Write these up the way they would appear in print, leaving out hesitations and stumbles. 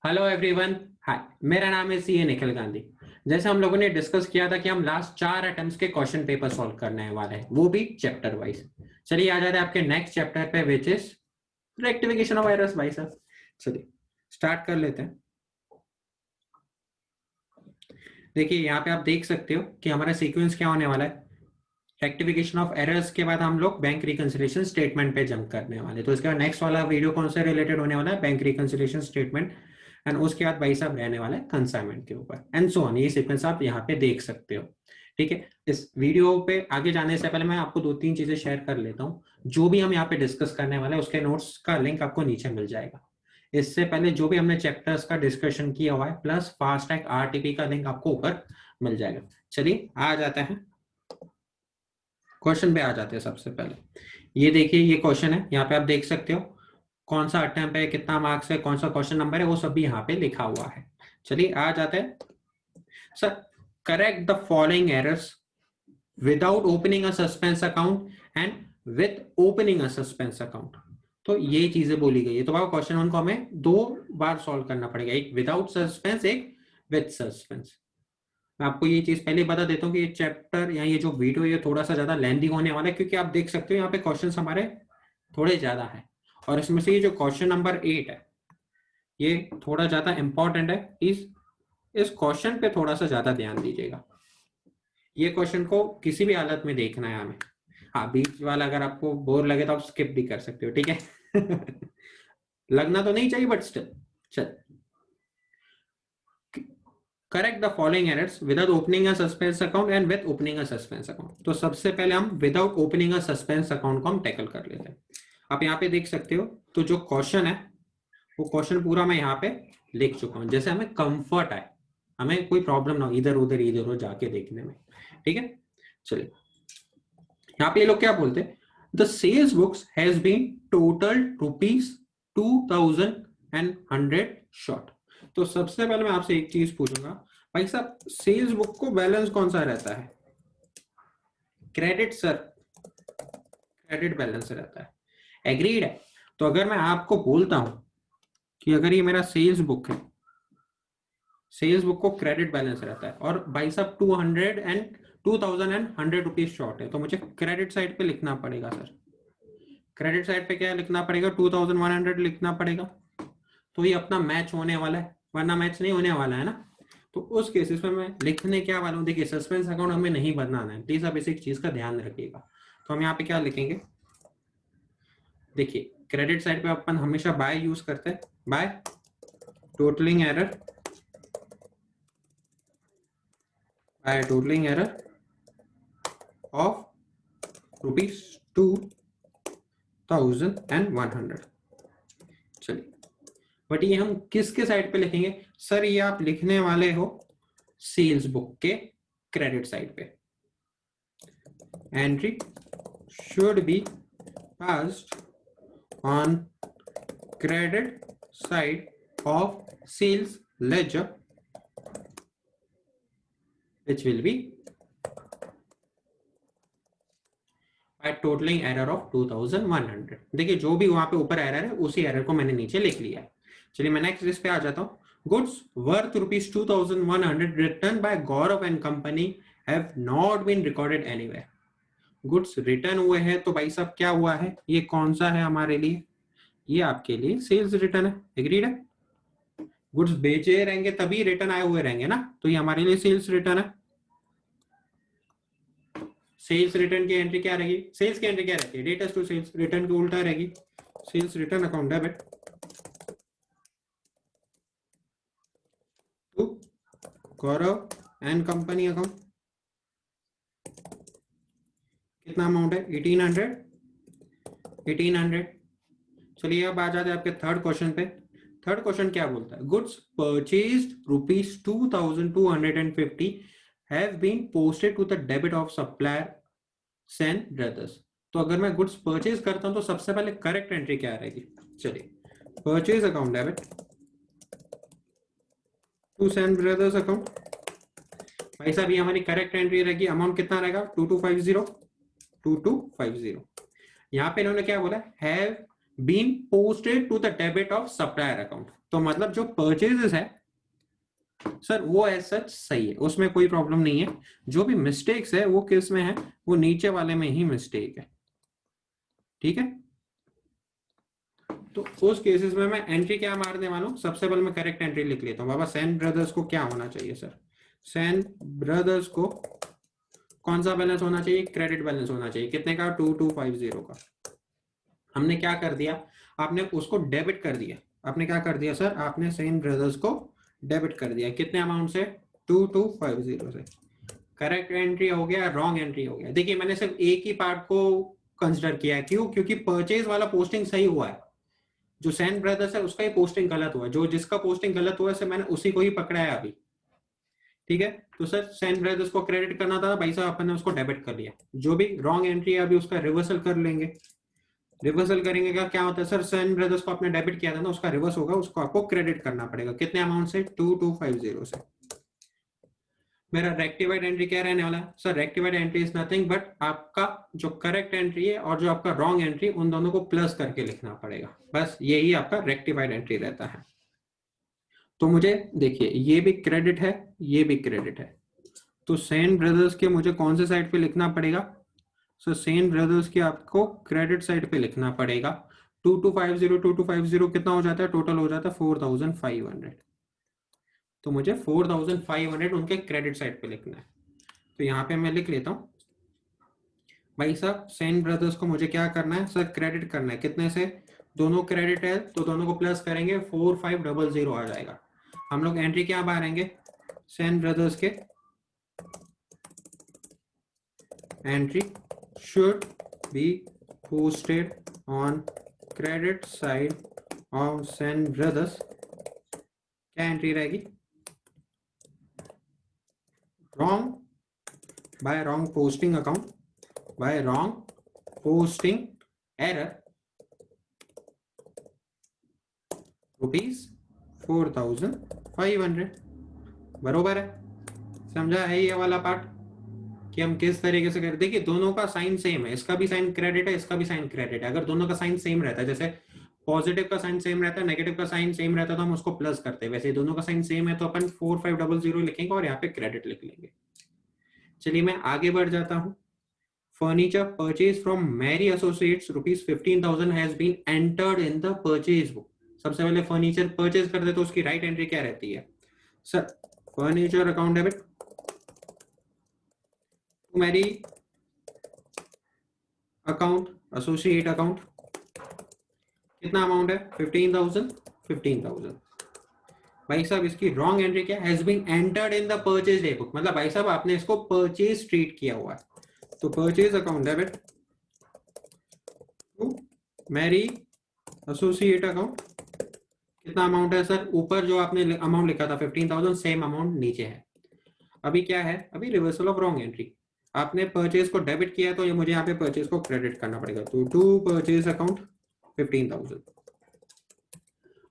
Hello everyone, हाय। मेरा नाम है सीए निखिल गांधी। जैसे हम लोगों ने डिस्कस किया था कि हम लास्ट 4 अटेम्प्ट्स के क्वेश्चन पेपर सॉल्व करने वाले हैं, वो भी चैप्टर वाइज। चलिए आ जाते हैं आपके नेक्स्ट चैप्टर पे, which is rectification of errors भाई साहब। चलिए स्टार्ट कर लेते हैं। देखिए यहाँ पे आप देख सकते हो कि हमारा सीक्वेंस क्या होने वाला है। रेक्टिफिकेशन ऑफ एरर्स के बाद हम लोग बैंक रिकंसिलिएशन स्टेटमेंट पे जंप करने वाले। तो इसके बाद नेक्स्ट वाला वीडियो कौन से रिलेटेड होने वाला है, बैंक रिकंसिलिएशन स्टेटमेंट। एंड उसके बाद भाई साहब रहने वाला है कंसाइनमेंट के ऊपर एंड सो ऑन। ये सीक्वेंस आप यहाँ पे देख सकते हो। ठीक है, इस वीडियो पे आगे जाने से पहले मैं आपको 2-3 चीजें शेयर कर लेता हूँ। जो भी हम यहाँ पे डिस्कस करने वाले हैं उसके नोट्स का लिंक आपको नीचे मिल जाएगा। इससे पहले जो भी हमने चैप्टर्स का डिस्कशन किया हुआ है प्लस फास्ट टैग आरटीपी का लिंक आपको ऊपर मिल जाएगा। चलिए आ जाते हैं क्वेश्चन पे। आ जाते हैं सबसे पहले। ये देखिए, ये क्वेश्चन है, यहाँ पे आप देख सकते हो कौन सा अटेम्प्ट है, कितना मार्क्स है, कौन सा क्वेश्चन नंबर है, वो सब भी यहाँ पे लिखा हुआ है। चलिए आ जाते हैं। Sir, correct the following errors without opening a suspense account and with opening a suspense account. तो ये चीजें बोली गई है। तो बाबा क्वेश्चन 1 को हमें 2 बार सॉल्व करना पड़ेगा, एक विदाउट सस्पेंस, एक विथ सस्पेंस। मैं आपको ये चीज पहले बता देता हूँ कि ये चैप्टर या ये जो वीडियो ये थोड़ा सा ज्यादा लेंथी होने वाला है, क्योंकि आप देख सकते हो यहाँ पे क्वेश्चंस हमारे थोड़े ज्यादा है। और इसमें से ये जो क्वेश्चन नंबर 8 है ये थोड़ा ज्यादा इंपॉर्टेंट है। इस क्वेश्चन पे थोड़ा सा ज्यादा ध्यान दीजिएगा। ये क्वेश्चन को किसी भी हालत में देखना है हमें। हाँ, बीच वाला अगर आपको बोर लगे तो आप स्किप भी कर सकते हो, ठीक है। लगना तो नहीं चाहिए बट स्टिल। चल, correct the following errors without opening a suspense account and with opening a suspense account. तो सबसे पहले हम without opening a suspense account को हम टैकल कर लेते हैं। आप यहाँ पे देख सकते हो, तो जो क्वेश्चन है वो क्वेश्चन पूरा मैं यहाँ पे लिख चुका हूँ, जैसे हमें कंफर्ट आए, हमें कोई प्रॉब्लम ना हो इधर उधर जाके देखने में। ठीक है, चलिए यहाँ पे ये लोग क्या बोलते हैं, the sales books has been total ₹2,100 short. तो सबसे पहले मैं आपसे एक चीज पूछूंगा, भाई साहब सेल्स बुक को बैलेंस कौन सा रहता है? क्रेडिट सर, क्रेडिट बैलेंस रहता है। एग्रीड है। तो अगर मैं आपको बोलता हूं कि अगर ये मेरा सेल्स बुक है, सेल्स बुक को क्रेडिट बैलेंस रहता है और भाई साहब 2,100 रुपीज शॉर्ट है, तो मुझे क्रेडिट साइड पे लिखना पड़ेगा सर। क्रेडिट साइड पे क्या लिखना पड़ेगा? 2,100 लिखना पड़ेगा। तो ये अपना मैच होने वाला है, वरना मैच नहीं होने वाला है ना। तो उस केसेस में मैं लिखने क्या वाला हूँ, देखिए सस्पेंस अकाउंट हमें नहीं बनाना है, प्लीज आप इसी चीज का ध्यान रखिएगा। तो हम यहाँ पे क्या लिखेंगे, देखिए क्रेडिट साइड पे अपन हमेशा बाय यूज करते हैं, by totalling error, by totalling error of ₹2,100। चलिए, बट ये हम किसके साइड पे लिखेंगे सर? ये आप लिखने वाले हो सेल्स बुक के क्रेडिट साइड पे। Entry should B passed on credit side of sales ledger, which will be by totaling error of 2,100। देखिए जो भी वहां पे ऊपर एरर है उसी एरर को मैंने नीचे लिख लिया है। चलिए मैं नेक्स्ट इस पे आ जाता हूँ। Goods worth ₹2,100 return by Gaurav and company have not been recorded anywhere. Goods return हुए हैं, तो भाई साहब क्या हुआ है, ये कौन सा है हमारे लिए? ये आपके लिए सेल्स रिटर्न है। एग्रीड है? गुड्स बेचे रहेंगे तभी रिटर्न आए हुए रहेंगे ना, तो ये हमारे लिए सेल्स रिटर्न है। सेल्स रिटर्न की एंट्री क्या रहेगी? सेल्स की एंट्री क्या रहती है? Debtors to sales. रिटर्न की उल्टा रहेगी, sales return account debit to Gaurav and company account. कितना अमाउंट है? 1800। चलिए अब आ जाते हैं आपके थर्ड क्वेश्चन पे। थर्ड क्वेश्चन क्या बोलता है? Goods purchased ₹2,250 have been posted to the debit of supplier Sen brothers. तो अगर मैं गुड्स परचेज करता हूं तो सबसे पहले करेक्ट एंट्री क्या रहेगी? चलिए, purchase account debit to Sen brothers account. भाई साहब ये हमारी करेक्ट एंट्री रहेगी। अमाउंट कितना रहेगा? 2250। यहाँ पे इन्होंने क्या बोला? Have been posted to the debit of supplier account. तो मतलब जो परचेजेस है सर वो एज सच सही है, उसमें कोई प्रॉब्लम नहीं है। जो भी मिस्टेक्स है वो किस में है, वो नीचे वाले में ही मिस्टेक है, ठीक है। तो उस केसेस में मैं एंट्री क्या मारने वाला हूँ, सबसे पहले मैं करेक्ट एंट्री लिख लेता हूँ। बाबा सेन ब्रदर्स को क्या होना चाहिए सर, सेन ब्रदर्स को कौन सा बैलेंस होना चाहिए, क्रेडिट बैलेंस होना चाहिए, कितने का, 2250 का। हमने क्या कर दिया, आपने उसको डेबिट कर दिया। आपने क्या कर दिया सर, आपने सेन ब्रदर्स को डेबिट कर दिया, कितने अमाउंट से, 2250 से। करेक्ट एंट्री हो गया, रॉन्ग एंट्री हो गया। देखिए मैंने सिर्फ एक ही पार्ट को कंसिडर किया है, क्यों, क्योंकि परचेज वाला पोस्टिंग सही हुआ है, जो सैन ब्रदर्स है उसका ही पोस्टिंग गलत हुआ है, जो जिसका पोस्टिंग गलत हुआ है मैंने उसी को ही पकड़ा है अभी, ठीक है। तो सर सैन ब्रदर्स को क्रेडिट करना था, भाई साहब अपन ने उसको डेबिट कर लिया। जो भी रॉन्ग एंट्री है अभी उसका रिवर्सल कर लेंगे। रिवर्सल करेंगे का क्या होता है सर, सैन ब्रदर्स को आपने डेबिट किया था ना, उसका रिवर्स होगा, उसको आपको क्रेडिट करना पड़ेगा, कितने अमाउंट से, 2250 से। मेरा रेक्टिफाइड एंट्री क्या रहने वाला है sir, rectified entry is nothing but आपका जो करेक्ट एंट्री है और जो आपका रॉन्ग एंट्री, उन दोनों को प्लस करके लिखना पड़ेगा, बस यही आपका रेक्टिफाइड एंट्री रहता है। तो मुझे देखिए ये भी क्रेडिट है, ये भी क्रेडिट है, तो सेन ब्रदर्स के मुझे कौन से साइड पे लिखना पड़ेगा, सो सेन ब्रदर्स के आपको क्रेडिट साइड पे लिखना पड़ेगा। 2250 कितना हो जाता है, टोटल हो जाता है 4500। तो मुझे 4500 उनके क्रेडिट साइड पे लिखना है। तो यहाँ पे मैं लिख लेता हूँ, भाई साहब सेन ब्रदर्स को मुझे क्या करना है सर, क्रेडिट करना है, कितने से, दोनों क्रेडिट है तो दोनों को प्लस करेंगे, 4500 आ जाएगा। हम लोग एंट्री क्या मारेंगे, सेन ब्रदर्स के entry should be posted on credit side of Sen brothers, क्या एंट्री रहेगी, wrong by wrong posting account, by wrong posting error ₹4500। बरोबर है, समझा है ये वाला पार्ट कि हम किस तरीके से करें। देखिए दोनों का साइन सेम है, इसका भी साइन क्रेडिट है, इसका भी साइन क्रेडिट है। अगर दोनों का साइन सेम रहता है, जैसे पॉजिटिव का साइन सेम रहता है, नेगेटिव का साइन सेम रहता है, तो हम उसको प्लस करते हैं, वैसे दोनों का साइन सेम है तो अपन 4500 लिखेंगे और यहाँ पे क्रेडिट लिख लेंगे। चलिए मैं आगे बढ़ जाता हूँ। Furniture purchase from Mary associates ₹15,000 has been entered in the purchase book. सबसे पहले फर्नीचर परचेज करते तो उसकी राइट एंट्री क्या रहती है sir, furniture account debit to Mary account associate account, कितना अमाउंट है, 15,000। भाई साहब इसकी रॉन्ग एंट्री क्या, has been entered in the purchase day book, मतलब भाई साहब आपने इसको परचेज ट्रीट किया हुआ है, तो purchase account debit to Mary associate account, कितना अमाउंट है सर, ऊपर जो आपने अमाउंट लिखा था 15,000, सेम अमाउंट नीचे है। अभी क्या है, अभी रिवर्सल ऑफ रॉन्ग एंट्री, आपने परचेज को डेबिट किया तो ये मुझे यहाँ पे परचेज को क्रेडिट करना पड़ेगा, तो टू परचेज अकाउंट 15,000।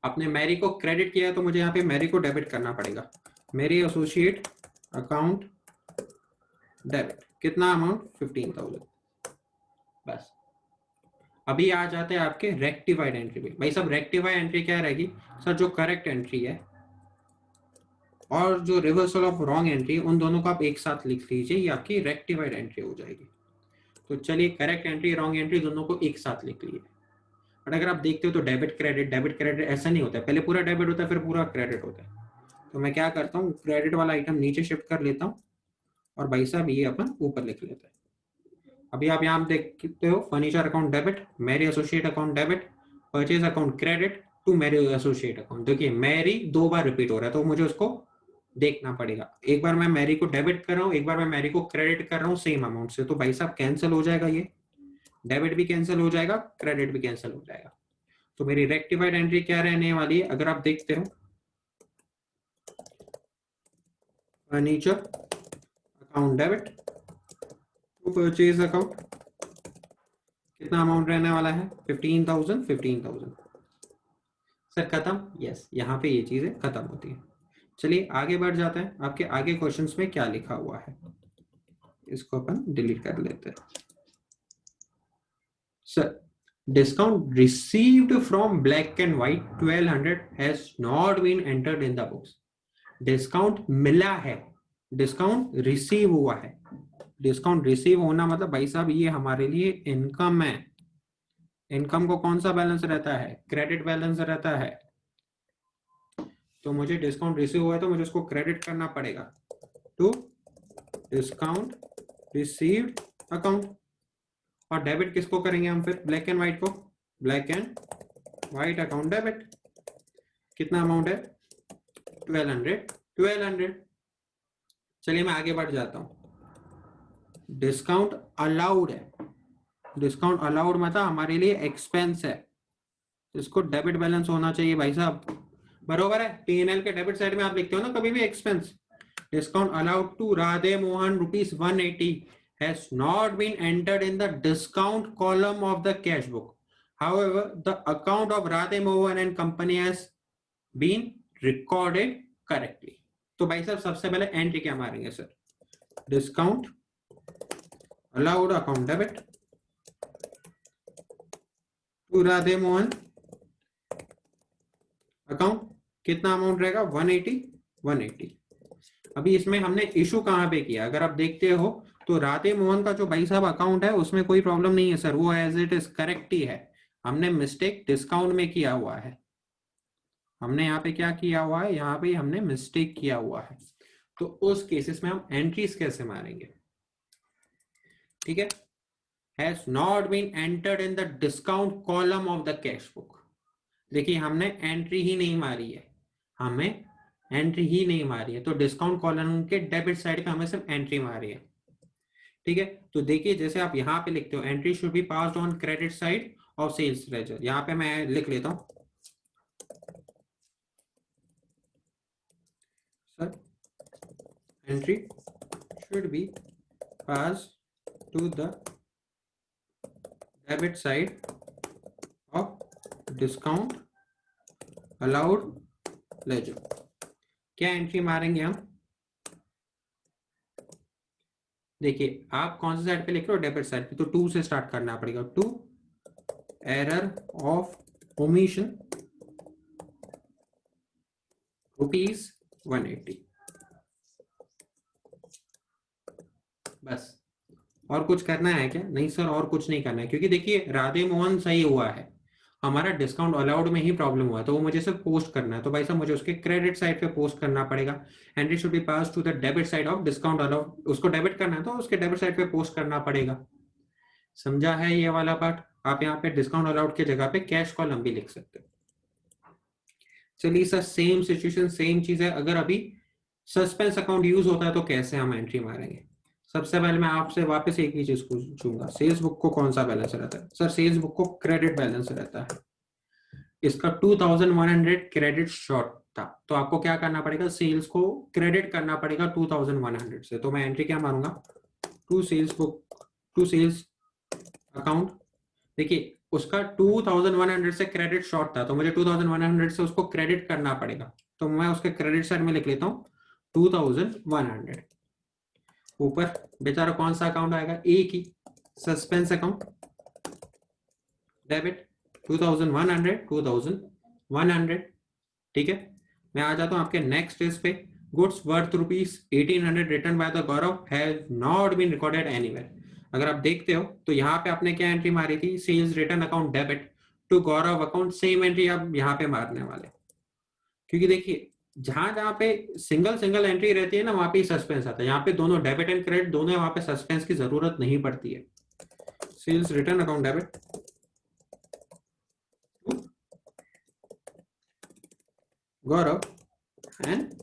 आपने मैरी को क्रेडिट किया तो मुझे यहाँ पे मैरी को डेबिट करना पड़ेगा, मैरी एसोसिएट अकाउंट डेबिट, कितना अमाउंट 15,000। बस अभी आ जाते हैं आपके रेक्टिफाइड एंट्री पे। भाई साहब रेक्टिफाइड एंट्री क्या रहेगी सर, जो करेक्ट एंट्री है और जो रिवर्सल ऑफ रॉन्ग एंट्री, उन दोनों को आप एक साथ लिख लीजिए, ये आपकी रेक्टिफाइड एंट्री हो जाएगी। तो चलिए करेक्ट एंट्री रॉन्ग एंट्री दोनों को एक साथ लिख लीजिए। बट अगर आप देखते हो तो डेबिट क्रेडिट ऐसा नहीं होता है, पहले पूरा डेबिट होता है फिर पूरा क्रेडिट होता है। तो मैं क्या करता हूँ, क्रेडिट वाला आइटम नीचे शिफ्ट कर लेता हूँ और भाई साहब ये अपन ऊपर लिख लेते हैं। अभी आप यहाँ देखते हो furniture account debit, Mary associate account debit, purchase account credit to Mary associate account. देखिए मैरी 2 बार रिपीट हो रहा है तो मुझे उसको देखना पड़ेगा, एक बार मैं मैरी को डेबिट कर रहा हूँ, एक बार मैं मैरी को क्रेडिट कर रहा हूँ सेम अमाउंट से, तो भाई साहब कैंसिल हो जाएगा, ये डेबिट भी कैंसिल हो जाएगा, क्रेडिट भी कैंसिल हो जाएगा। तो मेरी रेक्टिफाइड एंट्री क्या रहने वाली है, अगर आप देखते हो furniture account debit to purchase account, कितना अमाउंट रहने वाला है, 15,000। सर खत्म, यस, यहाँ पे ये चीजें खत्म होती है। चलिए आगे बढ़ जाते हैं, आपके आगे क्वेश्चंस में क्या लिखा हुआ है, इसको अपन डिलीट कर लेते हैं। Sir discount received from black and white 1200 has not been entered in the books. Discount मिला है, डिस्काउंट रिसीव हुआ है। डिस्काउंट रिसीव होना मतलब भाई साहब ये हमारे लिए इनकम है। इनकम को कौन सा बैलेंस रहता है? क्रेडिट बैलेंस रहता है। तो मुझे डिस्काउंट रिसीव हुआ है तो मुझे उसको क्रेडिट करना पड़ेगा टू डिस्काउंट रिसीव्ड अकाउंट। और डेबिट किसको करेंगे हम फिर? ब्लैक एंड व्हाइट को। Black and white account debit. कितना अमाउंट है? 1200। चलिए मैं आगे बढ़ जाता हूं। डिस्काउंट अलाउड है। डिस्काउंट अलाउड मतलब हमारे लिए एक्सपेंस है, इसको डेबिट बैलेंस होना चाहिए भाई साहब। बरोबर है? पीएनएल के डेबिट साइड में आप लिखते हो ना कभी भी expense. Discount allowed to Radhe Mohan ₹180 has not been entered in the discount column of the cash book. However, the account of Radhe Mohan and company has been recorded correctly. तो भाई साहब सबसे पहले एंट्री क्या मारेंगे sir? Discount allowed account debit to Radhe Mohan account. कितना amount रहेगा? 180। अभी इसमें हमने इशू कहां पे किया? अगर आप देखते हो तो राधे मोहन का जो भाई साहब अकाउंट है उसमें कोई प्रॉब्लम नहीं है सर, वो एज इट इज करेक्ट ही है। हमने मिस्टेक डिस्काउंट में किया हुआ है। हमने यहाँ पे क्या किया हुआ है? यहाँ पे हमने मिस्टेक किया हुआ है। तो उस केसेस में हम एंट्रीज कैसे मारेंगे? ठीक है, has not been entered in the discount column of the cash book. देखिए हमने एंट्री ही नहीं मारी है, हमें एंट्री ही नहीं मारी है, तो डिस्काउंट कॉलम के डेबिट साइड पे हमें सिर्फ एंट्री मारी है। ठीक है, तो देखिए जैसे आप यहाँ पे लिखते हो entry should be passed on credit side of sales ledger. यहाँ पे मैं लिख लेता हूँ sir, entry should be pass to the debit side of discount allowed ledger. क्या एंट्री मारेंगे हम? देखिए आप कौन सी साइड पे लिख रहे हो? डेबिट साइड पे, तो 2 से स्टार्ट करना पड़ेगा। 2 एरर ऑफ ओमिशन ₹180। बस, और कुछ करना है क्या? नहीं सर और कुछ नहीं करना है, क्योंकि देखिए राधे मोहन सही हुआ है, हमारा डिस्काउंट अलाउड में ही प्रॉब्लम हुआ है, तो वो मुझे सिर्फ पोस्ट करना है। तो भाई साहब मुझे उसके क्रेडिट साइड पे पोस्ट करना पड़ेगा। Entry should be pass to the debit side of discount allowed. उसको डेबिट करना है तो उसके डेबिट साइड पे पोस्ट करना पड़ेगा। समझा है ये वाला पार्ट? आप यहाँ पे डिस्काउंट अलाउड की जगह पे कैश कॉलम भी लिख सकते हो। चलिए सर सेम सिचुएशन सेम चीज है, अगर अभी सस्पेंस अकाउंट यूज होता है तो कैसे हम एंट्री मारेंगे? सबसे पहले मैं आपसे वापस एक ही चीज पूछूंगा, सेल्स बुक को कौन सा बैलेंस रहता है? सर सेल्स बुक को क्रेडिट बैलेंस रहता है। इसका 2100 क्रेडिट शॉर्ट था, तो आपको क्या करना पड़ेगा? सेल्स को क्रेडिट करना पड़ेगा 2100 से। तो मैं एंट्री क्या मारूंगा? To sales book, to sales account. देखिए उसका 2100 से क्रेडिट शॉर्ट था, तो मुझे 2100 से उसको क्रेडिट करना पड़ेगा। तो मैं उसके क्रेडिट साइड में लिख लेता हूँ 2100। ऊपर बेचारा कौन सा अकाउंट आएगा? एक ही, सस्पेंस अकाउंट डेबिट 2100। ठीक है, मैं आ जाता हूं आपके नेक्स्ट स्टेज पे। Goods worth ₹1800 return by the Gaurav has not been recorded anywhere. अगर आप देखते हो तो यहाँ पे आपने क्या एंट्री मारी थी? Sales return account debit to Gaurav account. Same entry आप यहाँ पे मारने वाले, क्योंकि देखिए जहां जहां पे सिंगल सिंगल एंट्री रहती है ना वहां पे सस्पेंस आता है। यहाँ पे दोनों डेबिट एंड क्रेडिट दोनों है, वहां पे सस्पेंस की जरूरत नहीं पड़ती है। Sales return account debit Gaurav and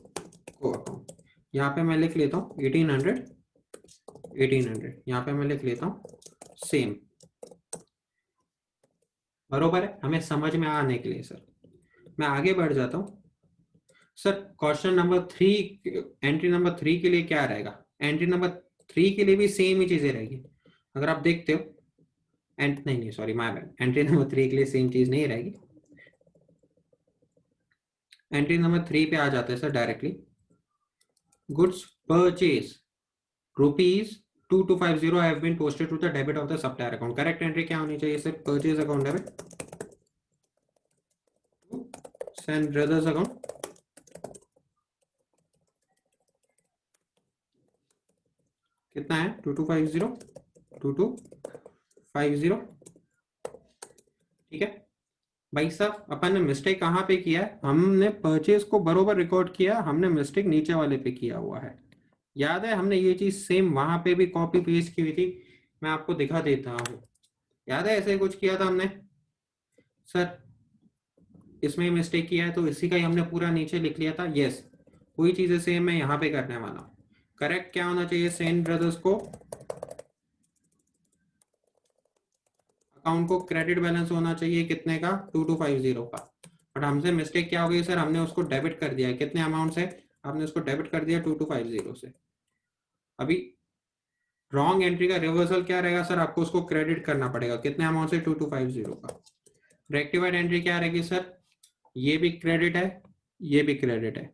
co account. यहाँ पे मैं लिख लेता हूँ 1800। यहाँ पे मैं लिख लेता हूँ सेम। बरोबर है हमें समझ में आने के लिए सर। मैं आगे बढ़ जाता हूँ sir. Question number 3, entry number 3 के लिए क्या रहेगा? एंट्री नंबर 3 के लिए भी सेम ही चीजें रहेगी। अगर आप देखते हो नहीं sorry my bad, entry number 3 के लिए सेम चीज नहीं रहेगी। एंट्री नंबर 3 पे आ जाते हैं sir directly. Goods purchase 2250 have been posted to the debit of the supplier account. Correct entry क्या होनी चाहिए sir? Purchase account debit to Sen brothers account कितना है? 2250 ठीक है भाई साहब। अपन ने मिस्टेक कहाँ पे किया है? हमने परचेज को बरोबर रिकॉर्ड किया, हमने मिस्टेक नीचे वाले पे किया हुआ है। याद है हमने ये चीज सेम वहां पे भी कॉपी पेस्ट की हुई थी, मैं आपको दिखा देता हूँ। याद है ऐसे कुछ किया था हमने सर? इसमें मिस्टेक किया है तो इसी का ही हमने पूरा नीचे लिख लिया था। यस, वही चीजें सेम मैं यहाँ पे करने वाला हूँ। करेक्ट क्या होना चाहिए? सेन ब्रदर्स को अकाउंट को क्रेडिट बैलेंस होना चाहिए कितने का? 2250 का। बट हमसे मिस्टेक क्या हो गई सर? हमने उसको डेबिट कर दिया है। कितने अमाउंट से? आपने उसको डेबिट कर दिया 2250 से। अभी रॉन्ग एंट्री का रिवर्सल क्या रहेगा सर? आपको उसको क्रेडिट करना पड़ेगा। कितने अमाउंट से? 2250 का। रेक्टिफाइड एंट्री क्या रहेगी सर? ये भी क्रेडिट है, ये भी क्रेडिट है,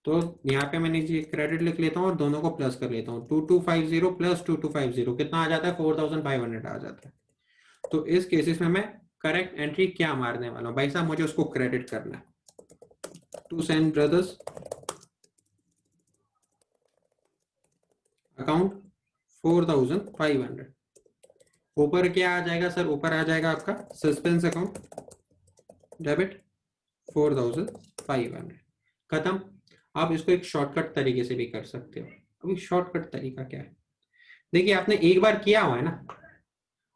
तो यहाँ पे मैं नीचे क्रेडिट लिख लेता हूँ और दोनों को प्लस कर लेता हूँ। 2250 प्लस 2250 कितना आ जाता है? 4500 आ जाता है। तो इस केसेस में मैं करेक्ट एंट्री क्या मारने वाला हूँ भाई साहब? मुझे उसको क्रेडिट करना है टू सेन ब्रदर्स अकाउंट 4500। ऊपर क्या आ जाएगा सर? ऊपर आ जाएगा आपका सस्पेंस अकाउंट डेबिट 4500। खत्म। आप इसको एक शॉर्टकट तरीके से भी कर सकते हो। अभी शॉर्टकट तरीका क्या है? देखिए आपने एक बार किया हुआ है ना,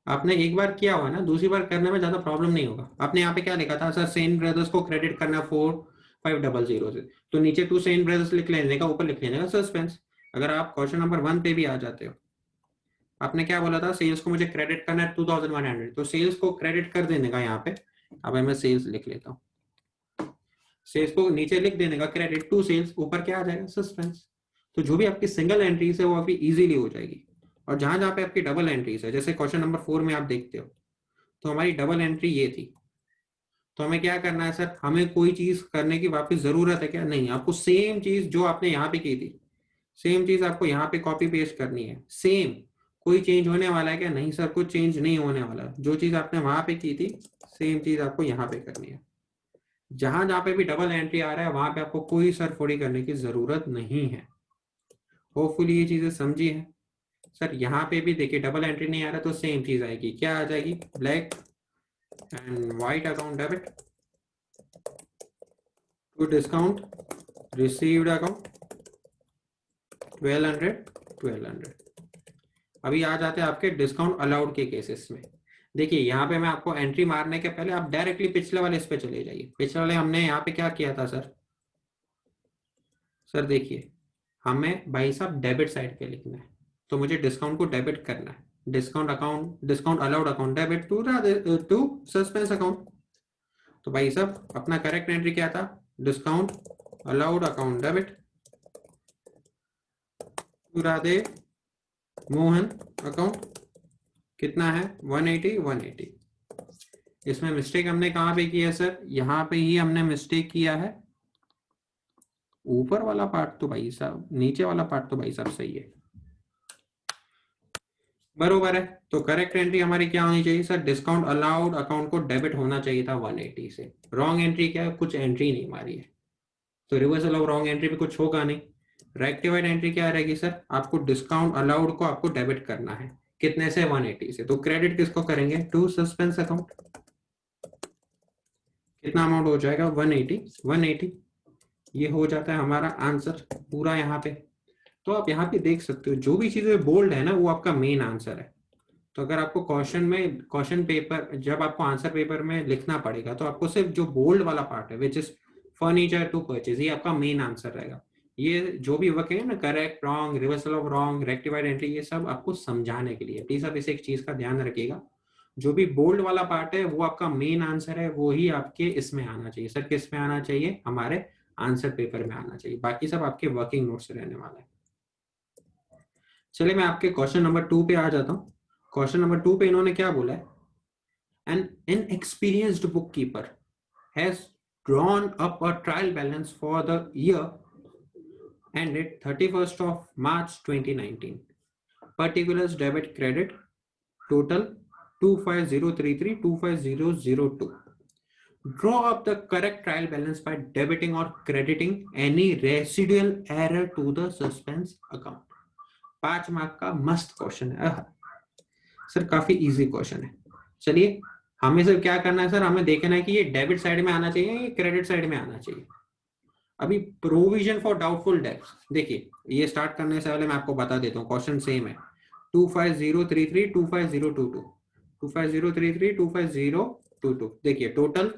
आपने एक बार किया हुआ है ना, दूसरी बार करने में ज्यादा प्रॉब्लम नहीं होगा। आपने यहाँ पे क्या लिखा था सर? सेन ब्रदर्स को क्रेडिट करना 4500 से, तो नीचे टू सेन ब्रदर्स लिख लेने का, ऊपर लिख लेने का सस्पेंस। अगर आप क्वेश्चन नंबर 1 पे भी आ जाते हो, आपने क्या बोला था? सेल्स को मुझे क्रेडिट करना है 2100, तो सेल्स को क्रेडिट कर देने का यहाँ पे। अब मैं सेल्स लिख लेता हूँ, सेल्स को नीचे लिख देने का क्रेडिट टू सेल्स, ऊपर क्या आ जाएगा? सस्पेंस। तो जो भी आपकी सिंगल एंट्रीज है वो आपकी इजीली हो जाएगी। और जहां जहां पे आपकी डबल एंट्रीज है, जैसे क्वेश्चन नंबर 4 में आप देखते हो, तो हमारी डबल एंट्री ये थी। तो हमें क्या करना है सर? हमें कोई चीज करने की वापस जरूरत है क्या? नहीं, आपको सेम चीज जो आपने यहाँ पे की थी, सेम चीज आपको यहाँ पे कॉपी पेस्ट करनी है। सेम। कोई चेंज होने वाला है क्या? नहीं सर, कुछ चेंज नहीं होने वाला। जो चीज आपने वहां पे की थी, सेम चीज आपको यहाँ पे करनी है। जहां जहां पे भी डबल एंट्री आ रहा है वहां पे आपको कोई सरफोड़ी करने की जरूरत नहीं है। होपफुली ये चीजें समझी है सर। यहाँ पे भी देखिए डबल एंट्री नहीं आ रहा तो सेम चीज आएगी। क्या आ जाएगी? Black and white account debit to discount received account 1200। अभी आ जाते हैं आपके डिस्काउंट अलाउड के केसेस में। देखिए यहाँ पे मैं आपको एंट्री मारने के पहले आप डायरेक्टली पिछले वाले इस पे चले जाइए। पिछले वाले हमने यहाँ पे क्या किया था सर? सर देखिए, हमें भाई साहब डेबिट साइड पे लिखना है, तो मुझे डिस्काउंट को डेबिट करना है। Discount account, discount allowed account debit to suspense account. तो भाई साहब अपना करेक्ट एंट्री क्या था? Discount allowed account debit to Radhe Mohan account. कितना है? 180। इसमें मिस्टेक हमने कहाँ पे किया है सर? यहाँ पे ही हमने मिस्टेक किया है। ऊपर वाला पार्ट तो भाई साहब, नीचे वाला पार्ट तो भाई साहब सही है, बरोबर है। तो करेक्ट एंट्री हमारी क्या होनी चाहिए सर? डिस्काउंट अलाउड अकाउंट को डेबिट होना चाहिए था 180 से। रॉन्ग एंट्री क्या है? कुछ एंट्री नहीं मारी है, तो रिवर्सल ऑफ रॉन्ग एंट्री भी कुछ होगा नहीं। रेक्टिफाइड एंट्री क्या रहेगी सर? आपको डिस्काउंट अलाउड को आपको डेबिट करना है। कितने से? 180 से। तो क्रेडिट किसको करेंगे? To suspense account. कितना अमाउंट हो जाएगा? 180। ये हो जाता है हमारा आंसर पूरा यहाँ पे। तो आप यहाँ पे देख सकते हो जो भी चीजें बोल्ड है ना वो आपका मेन आंसर है। तो अगर आपको क्वेश्चन पेपर, जब आपको आंसर पेपर में लिखना पड़ेगा तो आपको सिर्फ जो बोल्ड वाला पार्ट है which is furniture to purchase, ये आपका मेन आंसर रहेगा। ये जो भी वर्क है ना, correct, wrong, reversal of wrong, rectified entry, ये सब आपको समझाने के लिए। प्लीज आप इसे एक चीज का ध्यान रखिएगा, जो भी बोल्ड वाला पार्ट है वो आपका मेन आंसर है, वो ही आपके इसमें आना चाहिए सर। किस में आना चाहिए? हमारे आंसर पेपर में आना चाहिए। बाकी सब आपके वर्किंग नोट से रहने वाला है। चलिए मैं आपके क्वेश्चन नंबर 2 पे आ जाता हूँ। क्वेश्चन नंबर 2 पे इन्होंने क्या बोला है? An inexperienced bookkeeper has drawn up a trial balance for the year ended 31st of March 2019. particulars debit credit total 25033 25002. Draw up the correct trial balance by debiting or crediting any residual error to the suspense account. 5 mark का मस्त question है sir, काफी easy question है। चलिए हमें सिर्फ क्या करना है सर, हमें देखना है कि ये डेबिट साइड में आना चाहिए या क्रेडिट साइड में आना चाहिए। अभी प्रोविजन फॉर डाउटफुल डेब्ट्स, देखिए ये स्टार्ट करने से पहले मैं आपको बता देता हूँ, क्वेश्चन सेम है 25033 25022 25033 25022। देखिए टोटल,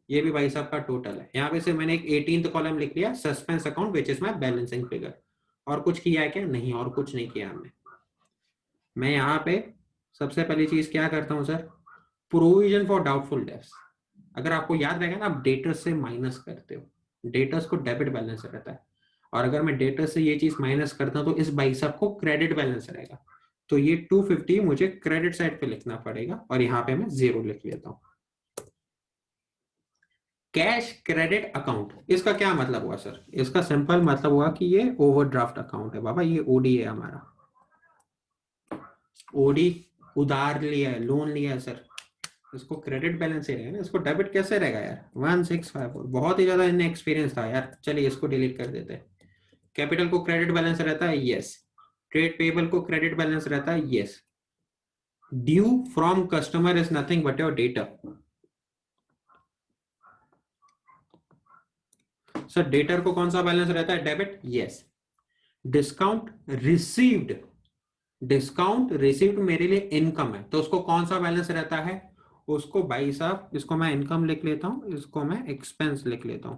ये भी भाई साहब का टोटल है। यहाँ पे से मैंने एक 18th कॉलम लिख लिया, suspense account which is my balancing figure. और कुछ किया है क्या? नहीं, और कुछ नहीं किया हमने। मैं यहाँ पे सबसे पहली चीज क्या करता हूँ sir, provision for doubtful debts. अगर आपको याद रहेगा ना, आप डेटर्स से माइनस करते हो, डेटर्स को डेबिट बैलेंस रहता है, और अगर मैं डेटर्स से ये चीज माइनस करता हूँ तो इस भाई साहब को क्रेडिट बैलेंस रहेगा। तो ये 250 मुझे क्रेडिट साइड पे लिखना पड़ेगा, और यहाँ पे मैं 0 लिख लेता हूँ। कैश क्रेडिट अकाउंट, इसका क्या मतलब हुआ सर? इसका सिंपल मतलब हुआ कि ये ओवरड्राफ्ट अकाउंट है बाबा, ये ओडी है हमारा। ओडी उधार लिया है, लोन लिया है सर, इसको क्रेडिट बैलेंस ही रहेगा ना, इसको डेबिट कैसे रहेगा यार? 1654, बहुत ही ज्यादा इन्हें एक्सपीरियंस था यार। चलिए इसको डिलीट कर देते हैं। कैपिटल को क्रेडिट बैलेंस रहता है, यस। ट्रेड पेबल को क्रेडिट बैलेंस रहता है, yes. Due from customer is nothing but your data. Sir debtor को कौन सा बैलेंस रहता है? Debit, yes. Discount received, discount received मेरे लिए इनकम है, तो उसको कौन सा बैलेंस रहता है? उसको भाई साहब, इसको मैं इनकम लिख लेता हूं, इसको मैं एक्सपेंस लिख लेता हूं।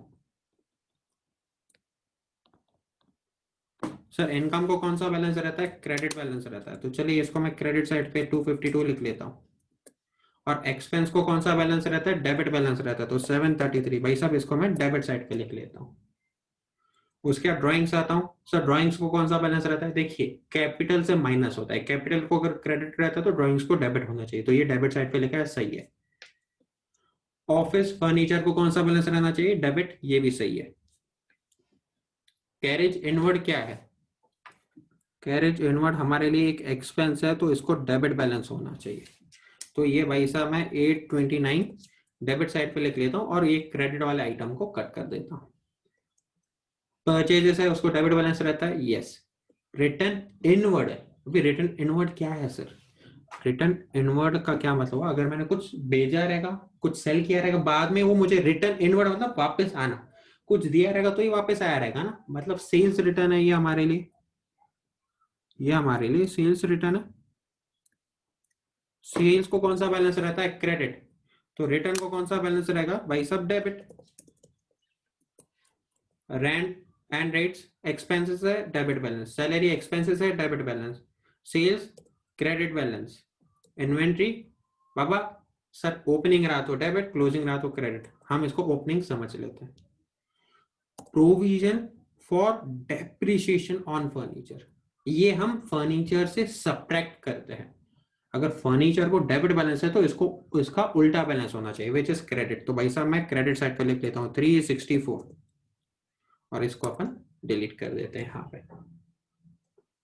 सर इनकम को कौन सा बैलेंस रहता है? क्रेडिट बैलेंस रहता है, तो चलिए इसको मैं क्रेडिट साइड पे 252 लिख लेता हूं। और एक्सपेंस को कौन सा बैलेंस रहता है? डेबिट बैलेंस रहता है, तो 733। भाई साहब इसको मैं डेबिट साइड पे लिख लेता हूं। उसके बाद ड्राइंग्स आता हूं। सर ड्राइंग्स को कौन सा बैलेंस रहता है? देखिए कैपिटल से माइनस होता है, कैपिटल को अगर क्रेडिट रहता है तो ड्राइंग्स को डेबिट होना चाहिए, तो ये डेबिट साइड पे लिखा है, सही है। ऑफिस फर्नीचर को कौन सा बैलेंस रहना चाहिए? डेबिट, ये भी सही है। कैरेज इनवर्ड क्या है? कैरेज इनवर्ड हमारे लिए एक एक्सपेंस है, तो इसको डेबिट बैलेंस होना चाहिए। तो ये भाई साहब मैं 829 डेबिट साइड पे लिख लेता हूँ, और ये क्रेडिट वाले आइटम को कट कर देता हूँ। परचेजेस है, उसको डेबिट बैलेंस रहता है, यस। रिटर्न इनवर्ड है, अभी रिटर्न इनवर्ड क्या है सर? रिटर्न इनवर्ड का क्या मतलब है? अगर मैंने कुछ भेजा रहेगा, कुछ सेल किया रहेगा, बाद में वो मुझे रिटर्न इनवर्ड मतलब वापस आना, कुछ दिया रहेगा तो ही वापस आया रहेगा ना, मतलब सेल्स रिटर्न है ये हमारे लिए, ये हमारे लिए सेल्स रिटर्न है। सेल्स को कौन सा बैलेंस रहता है? क्रेडिट, तो रिटर्न को कौन सा बैलेंस रहेगा भाई सब? Debit. Rent and rates expenses है, डेबिट बैलेंस। सैलरी एक्सपेंसेस है, debit balance. Sales credit balance. Inventory बाबा सर ओपनिंग रहा तो डेबिट, क्लोजिंग रहा तो क्रेडिट, हम इसको ओपनिंग समझ लेते हैं। Provision for depreciation on furniture, ये हम फर्नीचर से सब्ट्रैक्ट करते हैं। अगर फर्नीचर को डेबिट बैलेंस है तो इसको इसका उल्टा बैलेंस होना चाहिए, विच इज क्रेडिट। तो भाई साहब मैं क्रेडिट साइड पे लिख लेता हूँ 364, और इसको अपन डिलीट कर देते हैं यहाँ पे,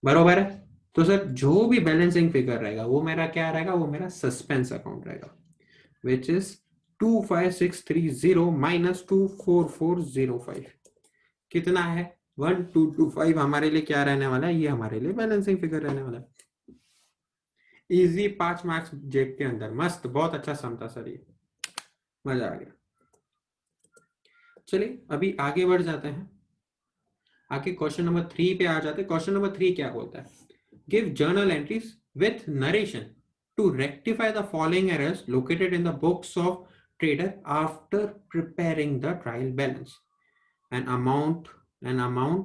बरोबर है। तो सर जो भी बैलेंसिंग फिगर रहेगा वो मेरा क्या रहेगा? वो मेरा सस्पेंस अकाउंट रहेगा, विच इज 25630 माइनस 24405। कितना है? 1225 हमारे लिए क्या रहने वाला है? ये हमारे लिए बैलेंसिंग फिगर रहने वाला है। इजी 5 मार्क्स जेब के अंदर, मस्त, बहुत अच्छा सम था सर, ये मजा आ गया। चलिए अभी आगे बढ़ जाते हैं, आगे क्वेश्चन नंबर 3 पे आ जाते हैं। क्वेश्चन नंबर 3 क्या बोलता है? Give journal entries with narration to rectify the following errors located in the books of trader after preparing the trial balance and amount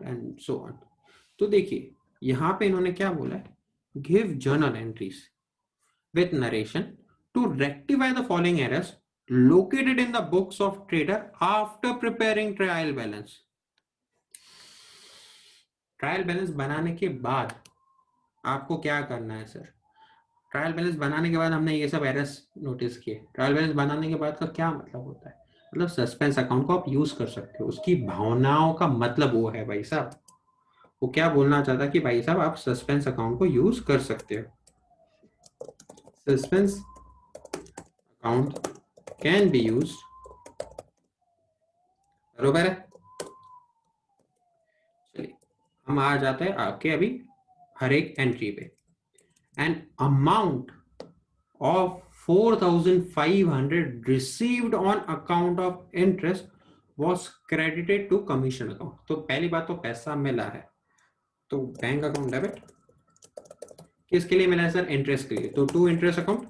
and so on. तो देखिए यहां पे इन्होंने क्या बोला है? Give journal entries with narration to rectify the following errors located in the books of trader after preparing trial balance. Trial balance बनाने के बाद आपको क्या करना है सर? ट्रायल बैलेंस बनाने के बाद हमने ये सब एरर्स नोटिस किए। ट्रायल बैलेंस बनाने के बाद का क्या मतलब होता है? मतलब सस्पेंस अकाउंट को आप यूज कर सकते हो, उसकी भावनाओं का मतलब वो है भाई साहब। वो क्या बोलना चाहता कि भाई साहब आप सस्पेंस अकाउंट को यूज कर सकते हो, suspense account can be use, बरोबर है। चलिए हम आ जाते हैं आपके अभी हर एक एंट्री पे। An amount of 4,500 received on account of interest was credited to commission account। तो पहली बात तो पैसा मिला है, तो बैंक अकाउंट डेबिट किसके लिए मिला है सर? इंटरेस्ट के लिए, तो टू इंटरेस्ट अकाउंट।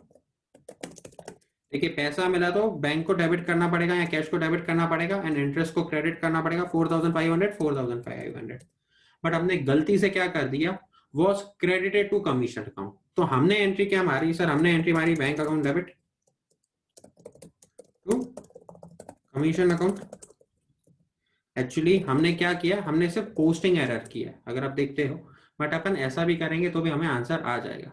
देखिए पैसा मिला तो बैंक को डेबिट करना पड़ेगा या कैश को डेबिट करना पड़ेगा, एंड इंटरेस्ट को क्रेडिट करना पड़ेगा 4,500। बट हमने गलती से क्या कर दिया, was credited to commission account. तो हमने एंट्री क्या मारी सर? हमने एंट्री मारी bank account debit to commission account. Actually हमने क्या किया, हमने सिर्फ पोस्टिंग एरर किया अगर आप देखते हो, बट अपन ऐसा भी करेंगे तो भी हमें आंसर आ जाएगा।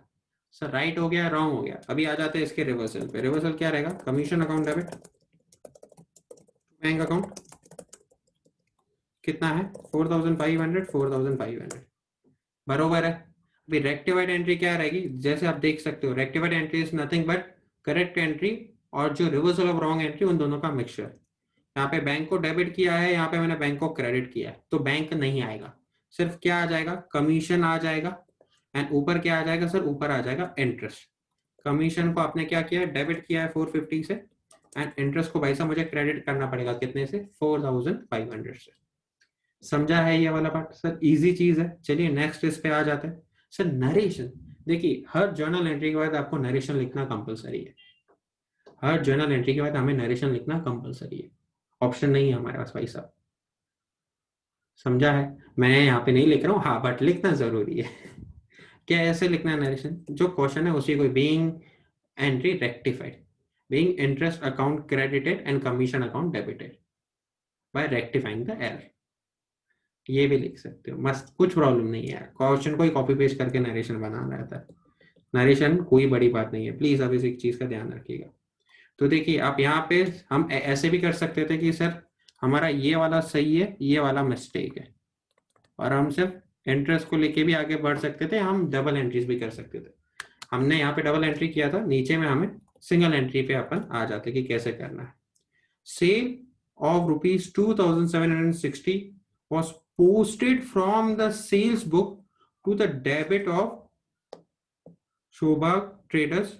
सर राइट हो गया, रॉन्ग हो गया। अभी आ जाते हैं इसके रिवर्सल पे। रिवर्सल क्या रहेगा? Commission account debit bank account कितना है? 4,500 4,500, बरोबर है। अभी रेक्टिफाइड एंट्री क्या रहेगी? जैसे आप देख सकते हो rectified entry is nothing but correct entry और जो रिवर्सल ऑफ रॉन्ग एंट्री, उन दोनों का मिक्सचर। यहाँ पे बैंक को डेबिट किया है, यहाँ पे मैंने बैंक को क्रेडिट किया है, तो बैंक नहीं आएगा, सिर्फ क्या आ जाएगा? कमीशन आ जाएगा। एंड ऊपर क्या आ जाएगा सर? ऊपर आ जाएगा इंटरेस्ट। कमीशन को आपने क्या किया है? डेबिट किया है 450 से, एंड इंटरेस्ट को भाई साहब मुझे क्रेडिट करना पड़ेगा कितने से? 4,500 से। समझा है ये वाला पार्ट सर? इजी चीज है। चलिए नेक्स्ट इस पे आ जाते हैं सर। नरेशन, देखिए हर जर्नल एंट्री के बाद आपको नरेशन लिखना कंपलसरी है। हर जर्नल एंट्री के बाद हमें नरेशन लिखना कंपलसरी है, ऑप्शन नहीं है हमारे पास भाई साहब। समझा है? मैं यहाँ पे नहीं लिख रहा हूँ, हाँ बट लिखना जरूरी है। क्या ऐसे लिखना है नरेशन? जो क्वेश्चन है उसी को, being entry rectified, being interest account credited and commission account debited bye rectifying the error, ये भी लिख सकते हो, मस्त, कुछ प्रॉब्लम नहीं है। क्वेश्चन को ही कॉपी पेस्ट करके नरेशन बनाना रहता है, नरेशन कोई बड़ी बात नहीं है। प्लीज अब इस एक चीज का ध्यान रखिएगा। तो देखिए आप यहाँ पे हम ऐसे भी कर सकते थे कि सर हमारा ये वाला सही है, ये वाला मिस्टेक है, और हम सिर्फ इंटरेस्ट को लेके भी आगे बढ़ सकते थे। हम डबल एंट्रीज भी कर सकते थे। हमने यहाँ पे डबल एंट्री किया था, नीचे में हमें सिंगल एंट्री पे अपन आ जाते कि कैसे करना है। Sale of rupees 2,760 was posted from the sales book to the debit of Shobha Traders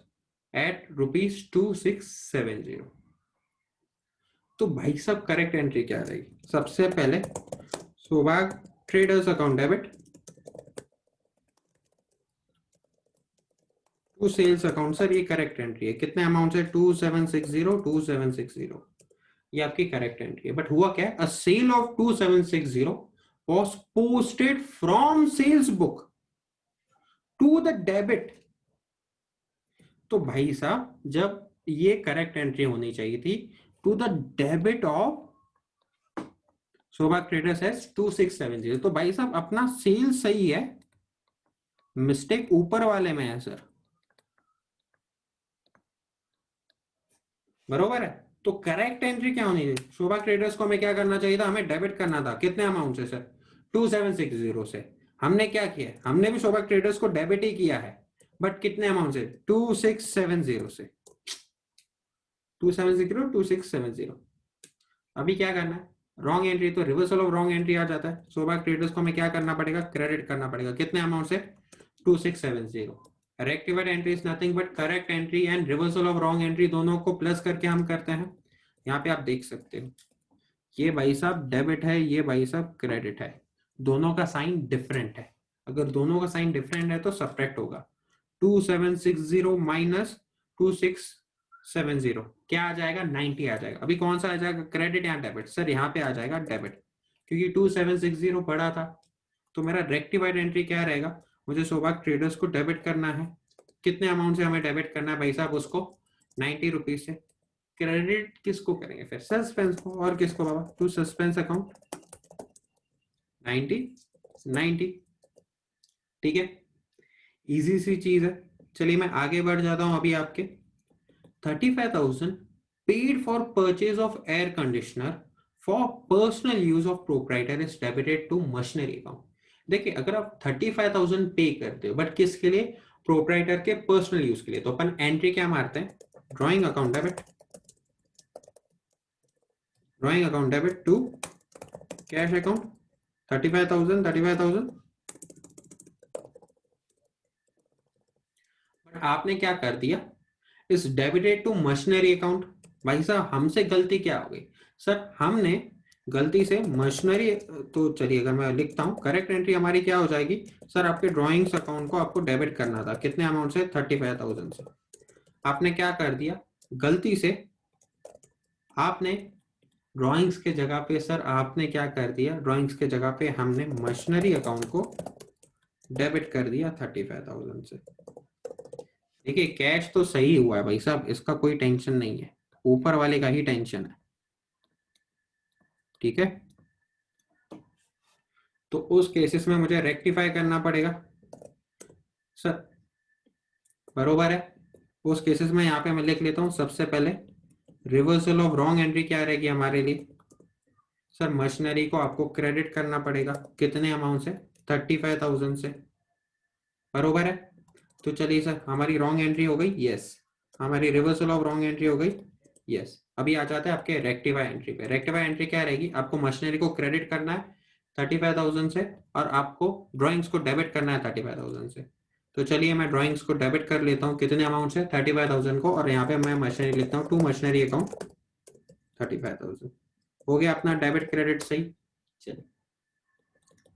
at rupees 2,670। तो भाई साहब करेक्ट एंट्री क्या रहेगी? सबसे पहले Shobha traders account debit to sales account. Sir ये करेक्ट एंट्री है। कितने अमाउंट से? 2,760 2,760, ये आपकी करेक्ट एंट्री है। बट हुआ क्या? अ cell of 2,760 was posted from sales book to the debit। तो भाई साहब जब ये करेक्ट एंट्री होनी चाहिए थी, to the debit of Shobha traders as 2,670। तो भाई साहब अपना सेल सही है, मिस्टेक ऊपर वाले में है सर, बरोबर है। तो करेक्ट एंट्री क्या होनी चाहिए? शोभा ट्रेडर्स को हमें क्या करना चाहिए था? हमें डेबिट करना था। कितने अमाउंट से सर? 2,760 से। हमने क्या किया? हमने भी शोभा ट्रेडर्स को डेबिट ही किया है, बट कितने अमाउंट से? 2,670 से। 2,760 2,670। अभी क्या करना है? रॉन्ग एंट्री, तो रिवर्सल ऑफ रॉन्ग एंट्री आ जाता है। शोभा ट्रेडर्स को हमें क्या करना पड़ेगा? क्रेडिट करना पड़ेगा। कितने अमाउंट से? 2,670। Rectified entry is nothing but correct entry and reversal of wrong entry, दोनों को प्लस करके हम करते हैं। यहाँ पे आप देख सकते हो ये भाई साहब डेबिट है, ये भाई साहब क्रेडिट है, दोनों का साइन डिफरेंट है। अगर दोनों का साइन डिफरेंट है तो सब्ट्रैक्ट होगा। 2,760 माइनस 2,670 क्या आ जाएगा? 90 आ जाएगा। अभी कौन सा आ जाएगा? क्रेडिट या डेबिट? सर यहाँ पे आ जाएगा डेबिट, क्योंकि 2,760 बड़ा था। तो मेरा रेक्टिफाइड एंट्री क्या रहेगा? मुझे सौभाग्य ट्रेडर्स को डेबिट करना है। कितने अमाउंट से हमें डेबिट करना है भाई साहब? उसको 90 रुपीज से। क्रेडिट किसको करेंगे फिर? सस्पेंस को। और किसको बाबा? To suspense account 90 90। ठीक है, इजी सी चीज है। चलिए मैं आगे बढ़ जाता हूं। अभी आपके 35,000 paid for purchase of air conditioner for personal use of proprietor is debited to machinery account. देखिए अगर आप 35,000 पे करते हो बट किसके लिए, प्रोप्राइटर के पर्सनल यूज के लिए, तो अपन एंट्री क्या मारते हैं, drawing account debit, drawing account debit to cash account 35,000। But आपने क्या कर दिया, इस डेबिटेड टू मशीनरी अकाउंट। भाई साहब हमसे गलती क्या हो गई सर, हमने गलती से मशीनरी, तो चलिए अगर मैं लिखता हूं करेक्ट एंट्री हमारी क्या हो जाएगी सर, आपके ड्राइंग्स अकाउंट को आपको डेबिट करना था कितने अमाउंट से, 35,000 से। आपने क्या कर दिया, गलती से आपने ड्राइंग्स के जगह पे सर, आपने क्या कर दिया, ड्राइंग्स के जगह पे हमने मशीनरी अकाउंट को डेबिट कर दिया 35,000 से। देखिए कैश तो सही हुआ है भाई साहब, इसका कोई टेंशन नहीं है, ऊपर वाले का ही टेंशन है, ठीक है। तो उस केसेस में मुझे रेक्टिफाई करना पड़ेगा सर, बरोबर है। उस केसेस में यहाँ पे मैं लिख लेता हूँ सबसे पहले, रिवर्सल ऑफ रॉन्ग एंट्री क्या रहेगी हमारे लिए सर, मशीनरी को आपको क्रेडिट करना पड़ेगा कितने अमाउंट से, 35,000 से, बरोबर है। तो चलिए सर हमारी रॉन्ग एंट्री हो गई, यस, हमारी रिवर्सल ऑफ रॉन्ग एंट्री हो गई, यस। अभी आ जाते हैं आपके रेक्टिफाई एंट्री पे। रेक्टिफाई एंट्री क्या रहेगी, आपको मशीनरी को क्रेडिट करना है 35,000 से और आपको ड्राइंग्स को डेबिट करना है 35,000 से। तो चलिए मैं ड्राइंग्स को डेबिट कर लेता हूँ कितने अमाउंट से, 35,000 को, और यहाँ पे मैं मशीनरी लिखता हूँ टू मशीनरी अकाउंट 35,000। हो गया अपना डेबिट क्रेडिट सही। चलिए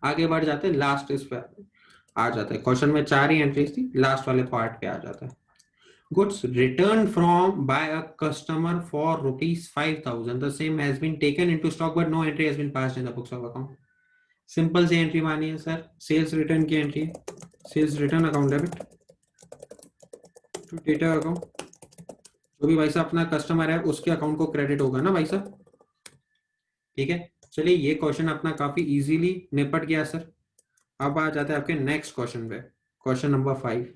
आगे बढ़ जाते हैं, लास्ट इस पर आ जाता है, क्वेश्चन में 4 ही एंट्रीज थी, लास्ट वाले पार्ट पे आ जाता है। Goods return from by a customer for ₹5,000, the same has been taken into stock but no entry has been passed in the books of account. Simple सी एंट्री मानी है सर, सेल्स रिटर्न की entry है, sales return account debit to debtor account, जो भी भाई साहब अपना कस्टमर है उसके अकाउंट को क्रेडिट होगा ना भाई साहब, ठीक है। चलिए ये क्वेश्चन अपना काफी इजीली निपट गया सर। अब आ जाते हैं आपके नेक्स्ट क्वेश्चन पे, क्वेश्चन नंबर 5।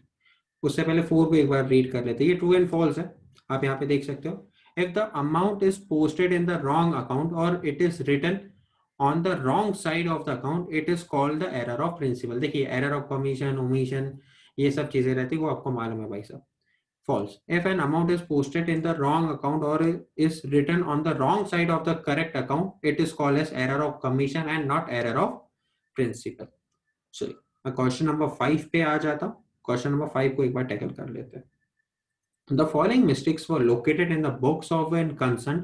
उससे पहले 4 को एक बार रीड कर लेते हैं, ये ट्रू एंड फॉल्स है, आप यहाँ पे देख सकते हो। If the amount is posted in the wrong account और it is written on the wrong side of the account, it is called the error of principle. देखिए एरर ऑफ कमीशन, ओमिशन, ये सब चीजें रहती है, वो आपको मालूम है भाई साहब। False. If an amount is posted in the wrong account or is written on the wrong side of the correct account, it is called as error of commission and not error of principal. चलिए मैं question number 5 पे आ जाता हूँ, question number 5 को एक बार tackle कर लेते हैं। The following mistakes were located in the books of an concern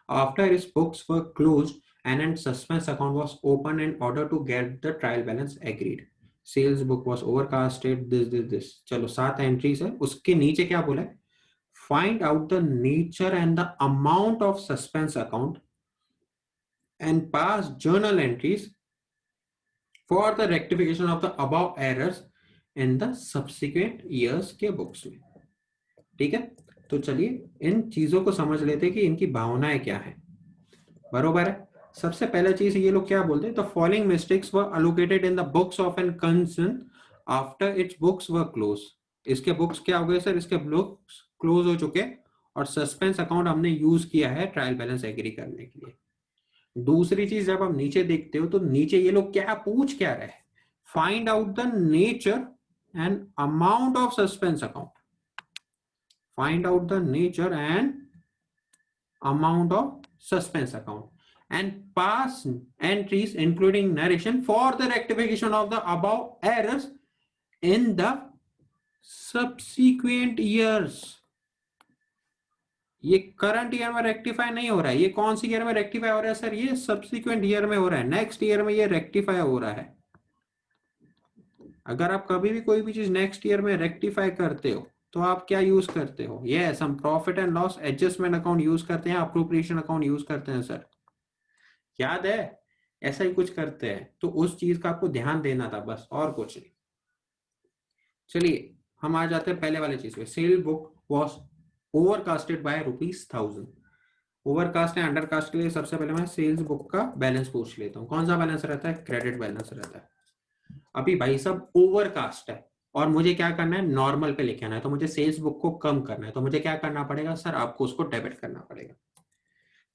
after his books were closed and an suspense account was opened in order to get the trial balance agreed. Sales book was overcasted, this. चलो 7 entries है, उसके नीचे क्या बोला है, find out the nature and the amount of suspense account and pass journal entries for the rectification of the above errors in the subsequent years के books में, ठीक है। तो चलिए इन चीजों को समझ लेते हैं कि इनकी भावनाएं क्या है, बरोबर है। सबसे पहला चीज ये लोग क्या बोलते हैं, the following mistakes were allocated in the books of an concern after its books were close. इसके बुक्स क्या हो गए सर, इसके बुक्स क्लोज हो चुके और सस्पेंस अकाउंट हमने यूज किया है ट्रायल बैलेंस एग्री करने के लिए। दूसरी चीज जब आप नीचे देखते हो तो नीचे ये लोग क्या पूछ क्या रहे, find out the nature and amount of suspense account, find out the nature and amount of suspense account and pass entries including narration for the rectification of the above errors in the subsequent years। ये current year में rectify नहीं हो रहा है, ये कौन सी year में rectify हो रहा है सर, ये सब्सिक्वेंट ईयर में हो रहा है, नेक्स्ट ईयर में ये रेक्टिफाई हो रहा है। अगर आप कभी भी कोई भी चीज नेक्स्ट ईयर में रेक्टिफाई करते हो तो आप क्या यूज करते हो, यस हम profit and loss adjustment account use करते हैं, अप्रोप्रिएशन अकाउंट यूज करते हैं सर, याद है, ऐसा ही कुछ करते हैं। तो उस चीज का आपको ध्यान देना था बस, और कुछ नहीं। चलिए हम आ जाते हैं पहले वाले चीज पे, sale book was overcasted by ₹1,000। Overcast या अंडरकास्ट के लिए सबसे पहले मैं सेल्स बुक का बैलेंस पूछ लेता हूँ, कौन सा बैलेंस रहता है, क्रेडिट बैलेंस रहता है। अभी भाई साहब ओवरकास्ट है और मुझे क्या करना है, नॉर्मल पे लेके आना है, तो मुझे सेल्स बुक को कम करना है, तो मुझे क्या करना पड़ेगा सर, आपको उसको डेबिट करना पड़ेगा।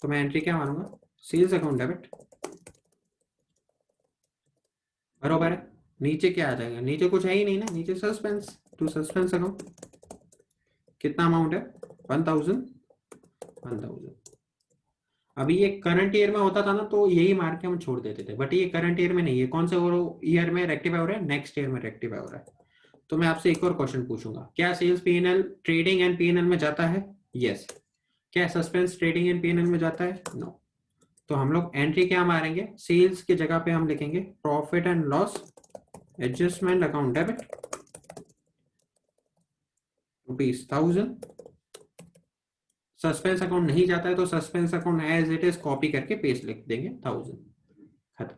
तो मैं एंट्री क्या मानूंगा, सेल्स अकाउंट डेबिट, बरोबर है। नीचे क्या आ जाएगा, नीचे कुछ है ही नहीं ना, नीचे सस्पेंस, टू सस्पेंस अकाउंट। कितना अमाउंट है, 1000। 1000। अभी ये करंट ईयर में होता था ना तो यही मार के हम छोड़ देते थे, बट ये करंट ईयर में नहीं है। कौन से ईयर में रेक्टिफाई हो रहा है, नेक्स्ट ईयर में रेक्टिफाई हो रहा है। तो मैं आपसे एक और क्वेश्चन पूछूंगा, क्या sales PNL trading and PNL में जाता है, यस। क्या सस्पेंस ट्रेडिंग एंड पीएनएल में जाता है, नो। तो हम लोग एंट्री क्या मारेंगे, सेल्स की जगह पे हम लिखेंगे profit and loss adjustment account debit ₹1000। Suspense account नहीं जाता है तो suspense account as it is copy करके पेस्ट लिख देंगे 1000। खत्म।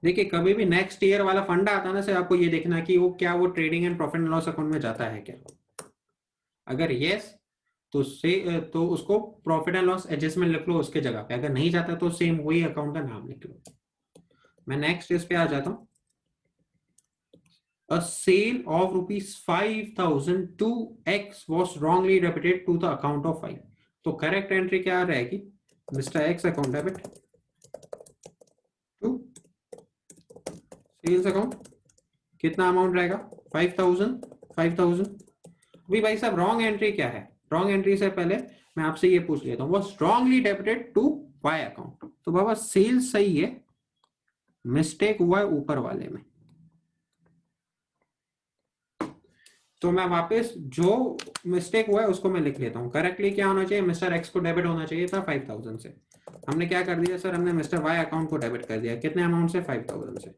देखिए कभी भी नेक्स्ट ईयर वाला फंडा आता है ना, से आपको ये देखना कि वो क्या वो trading and profit and loss account में जाता है क्या। अगर यस तो उसको प्रॉफिट एंड लॉस एडजस्टमेंट लिख लो उसके जगह पे, अगर नहीं जाता तो सेम वही अकाउंट का नाम लिख लो। मैं नेक्स्ट इस पे आ जाता हूँ। A sale of ₹5,000 to X was wrongly debited to the account of Y। तो करेक्ट एंट्री क्या रहेगी, mister X account debit to sales account. कितना अमाउंट रहेगा, 5000। 5000। अभी भाई साहब रॉन्ग एंट्री क्या है, रॉन्ग एंट्री से पहले मैं आपसे ये पूछ लेता हूँ, वो strongly debited to Y account. तो बाबा सेल्स सही है, मिस्टेक हुआ है ऊपर वाले में। तो मैं वापस जो मिस्टेक हुआ है उसको मैं लिख लेता हूँ। करेक्टली क्या होना चाहिए, मिस्टर एक्स को डेबिट होना चाहिए था 5000 से। हमने क्या कर दिया सर, हमने मिस्टर वाई अकाउंट को डेबिट कर दिया। कितने अमाउंट से, 5000 से।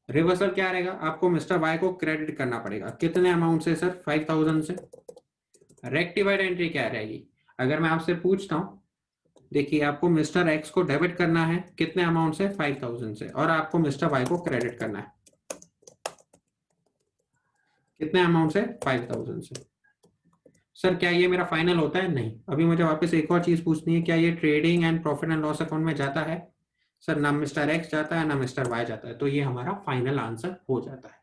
रिवर्सल क्या रहेगा, आपको मिस्टर वाई को क्रेडिट करना पड़ेगा। कितने अमाउंट से सर, 5000 से। रेक्टिफाइड एंट्री क्या रहेगी, अगर मैं आपसे पूछता हूं, देखिए आपको मिस्टर एक्स को डेबिट करना है कितने अमाउंट से, 5000 से, और आपको मिस्टर वाई को क्रेडिट करना है कितने अमाउंट से, 5000 से। सर क्या ये मेरा फाइनल होता है, नहीं। अभी मुझे वापस एक और चीज पूछनी है, क्या ये trading and profit and loss account में जाता है। सर ना मिस्टर एक्स जाता है ना मिस्टर वाई जाता है, तो ये हमारा फाइनल आंसर हो जाता है।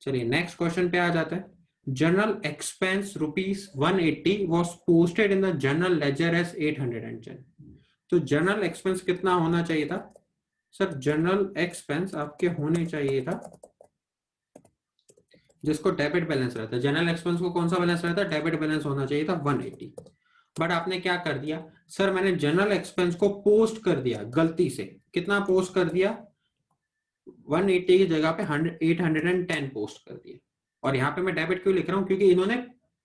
चलिए नेक्स्ट क्वेश्चन पे आ जाता है। General expense ₹180 was posted in the general ledger as 810। तो जनरल एक्सपेंस कितना होना चाहिए था सर, जनरल एक्सपेंस आपके होने चाहिए था, जिसको डेबिट बैलेंस रहता है, जनरल एक्सपेंस को कौन सा बैलेंस रहता है, डेबिट बैलेंस होना चाहिए था 180। बट आपने क्या कर दिया सर, मैंने जनरल एक्सपेंस को पोस्ट कर दिया गलती से। कितना पोस्ट कर दिया, 180 की जगह पे 810 पोस्ट कर दिया। और यहाँ पे मैं डेबिट क्यों लिख रहा हूँ, क्योंकि इन्होंने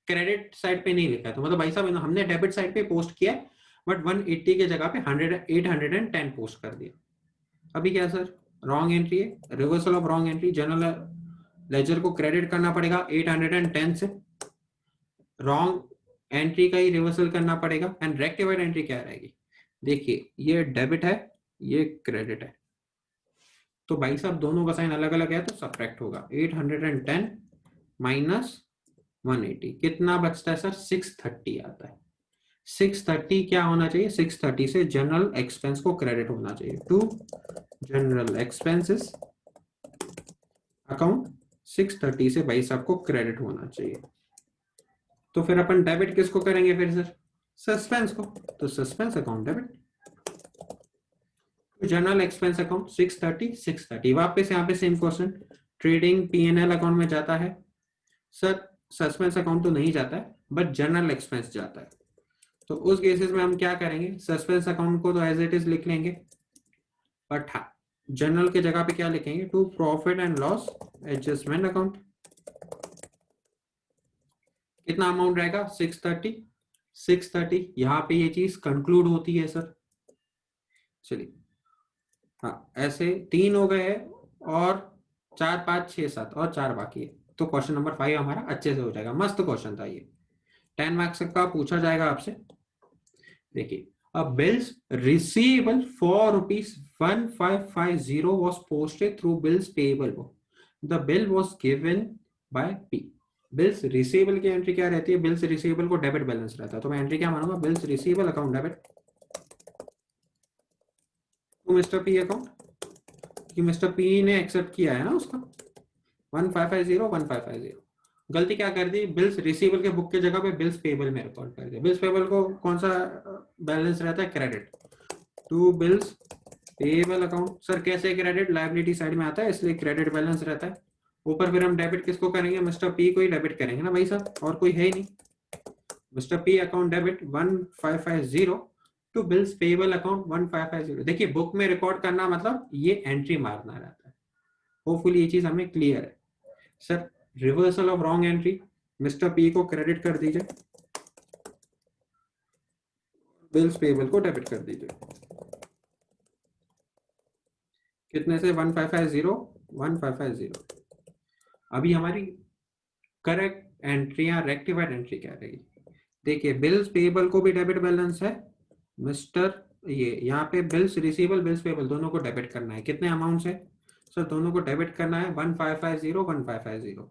क्रेडिट साइड पे नहीं लिखा है। तो मतलब भाई साहब हमने डेबिट साइड पे पोस्ट किया, बट 180 की जगह पे 810 पोस्ट कर दिया। अभी क्या सर, रॉन्ग एंट्री है, reversal of wrong entry. General ledger को क्रेडिट करना पड़ेगा 810 से, रॉन्ग एंट्री का ही रिवर्सल करना पड़ेगा। एंड रेक्टिफाइड एंट्री क्या रहेगी, देखिए ये डेबिट है, ये क्रेडिट है, तो भाई साहब दोनों का साइन अलग अलग है तो सब्ट्रैक्ट होगा। 810 माइनस 180 कितना बचता है सर, 630 आता है। 630 क्या होना चाहिए, 630 से जनरल एक्सपेंस को क्रेडिट होना चाहिए टू जनरल एक्सपेंसेस अकाउंट। 630 से भाई साहब को क्रेडिट होना चाहिए। तो फिर अपन डेबिट किसको करेंगे फिर सर, सस्पेंस को। तो suspense account debit general expense account 630। वापस यहाँ पे same question, trading PNL account में जाता है सर, सस्पेंस अकाउंट तो नहीं जाता है बट जनरल एक्सपेंस जाता है। तो उस केसेस में हम क्या करेंगे, सस्पेंस अकाउंट को तो एज इट इज लिख लेंगे, बट हाँ जनरल के जगह पे क्या लिखेंगे, to profit and loss adjustment account. कितना अमाउंट रहेगा, 630। यहाँ पे ये चीज कंक्लूड होती है सर। चलिए हाँ, ऐसे 3 हो गए हैं, और 4 5 6 7 और 4 बाकी है। तो क्वेश्चन नंबर 5 हमारा अच्छे से हो जाएगा। मस्त क्वेश्चन था ये, 10 मार्क्स का पूछा जाएगा आपसे। देखिए, अ bills receivable for ₹1550 was posted through bills payable book. The bill was given by P. Bills receivable की एंट्री क्या रहती है, बिल्स रिसीवेबल को डेबिट बैलेंस रहता है, तो मैं एंट्री क्या मानूंगा, bills receivable account debit to mister P account, कि मिस्टर पी ने एक्सेप्ट किया है ना उसका 1550। गलती क्या कर दी, बिल्स रिसीवेबल के बुक के जगह पे बिल्स पेबल में रिकॉर्ड कर दिया। बिल्स पेबल को कौन सा बैलेंस रहता है, credit to bills payable account sir कैसे क्रेडिट, लायबिलिटी साइड में आता है इसलिए क्रेडिट बैलेंस रहता है। ऊपर फिर हम डेबिट किसको करेंगे, मिस्टर पी को ही डेबिट करेंगे ना भाई साहब, और कोई है ही नहीं। Mister P account debit 1550 to bills payable account 1550। देखिए बुक में रिकॉर्ड करना मतलब ये एंट्री मारना रहता है। होपफुली ये चीज हमें क्लियर है। Sir reversal of wrong entry, mister P को क्रेडिट कर दीजिए, बिल्स पेएबल को डेबिट कर दीजिए। कितने से 1550। अभी हमारी करेक्ट एंट्री या रेक्टिफाइड एंट्री क्या रहेगी। देखिए बिल्स पेएबल को भी डेबिट बैलेंस है, मिस्टर ये यहाँ पे बिल्स रिसीवेबल बिल्स पेएबल दोनों को डेबिट करना है। कितने अमाउंट से सर, दोनों को डेबिट करना है 1550।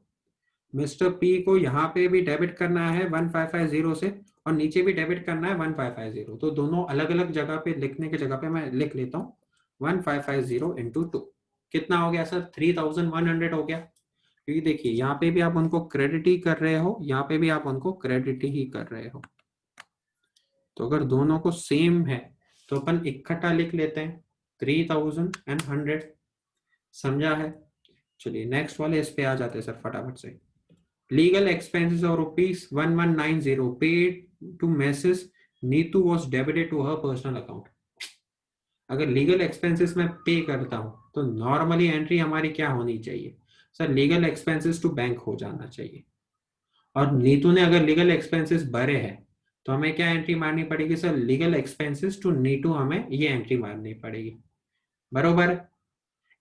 मिस्टर पी को यहाँ पे भी डेबिट करना है 1550 से, और नीचे भी डेबिट करना है 1550। तो दोनों अलग अलग जगह पे लिखने की जगह पे मैं लिख लेता हूँ 1550 इंटू 2। कितना हो गया सर, 3100 हो गया। क्योंकि देखिए यहाँ पे भी आप उनको क्रेडिट ही कर रहे हो, यहाँ पे भी आप उनको क्रेडिट ही कर रहे हो। तो अगर दोनों को सेम है तो अपन इकट्ठा लिख लेते हैं 3100। समझा है। चलिए नेक्स्ट वाले इस पे आ जाते हैं सर फटाफट से। Legal expenses of ₹1190 paid to Mrs Neetu was debited to her personal account. अगर लीगल एक्सपेंसेस में पे करता हूं तो नॉर्मली एंट्री हमारी क्या होनी चाहिए sir, legal expenses to bank हो जाना चाहिए। और नीतू ने अगर लीगल एक्सपेंसेस भरे हैं तो हमें क्या एंट्री मारनी पड़ेगी sir, legal expenses to Neetu, हमें ये एंट्री मारनी पड़ेगी। बरोबर,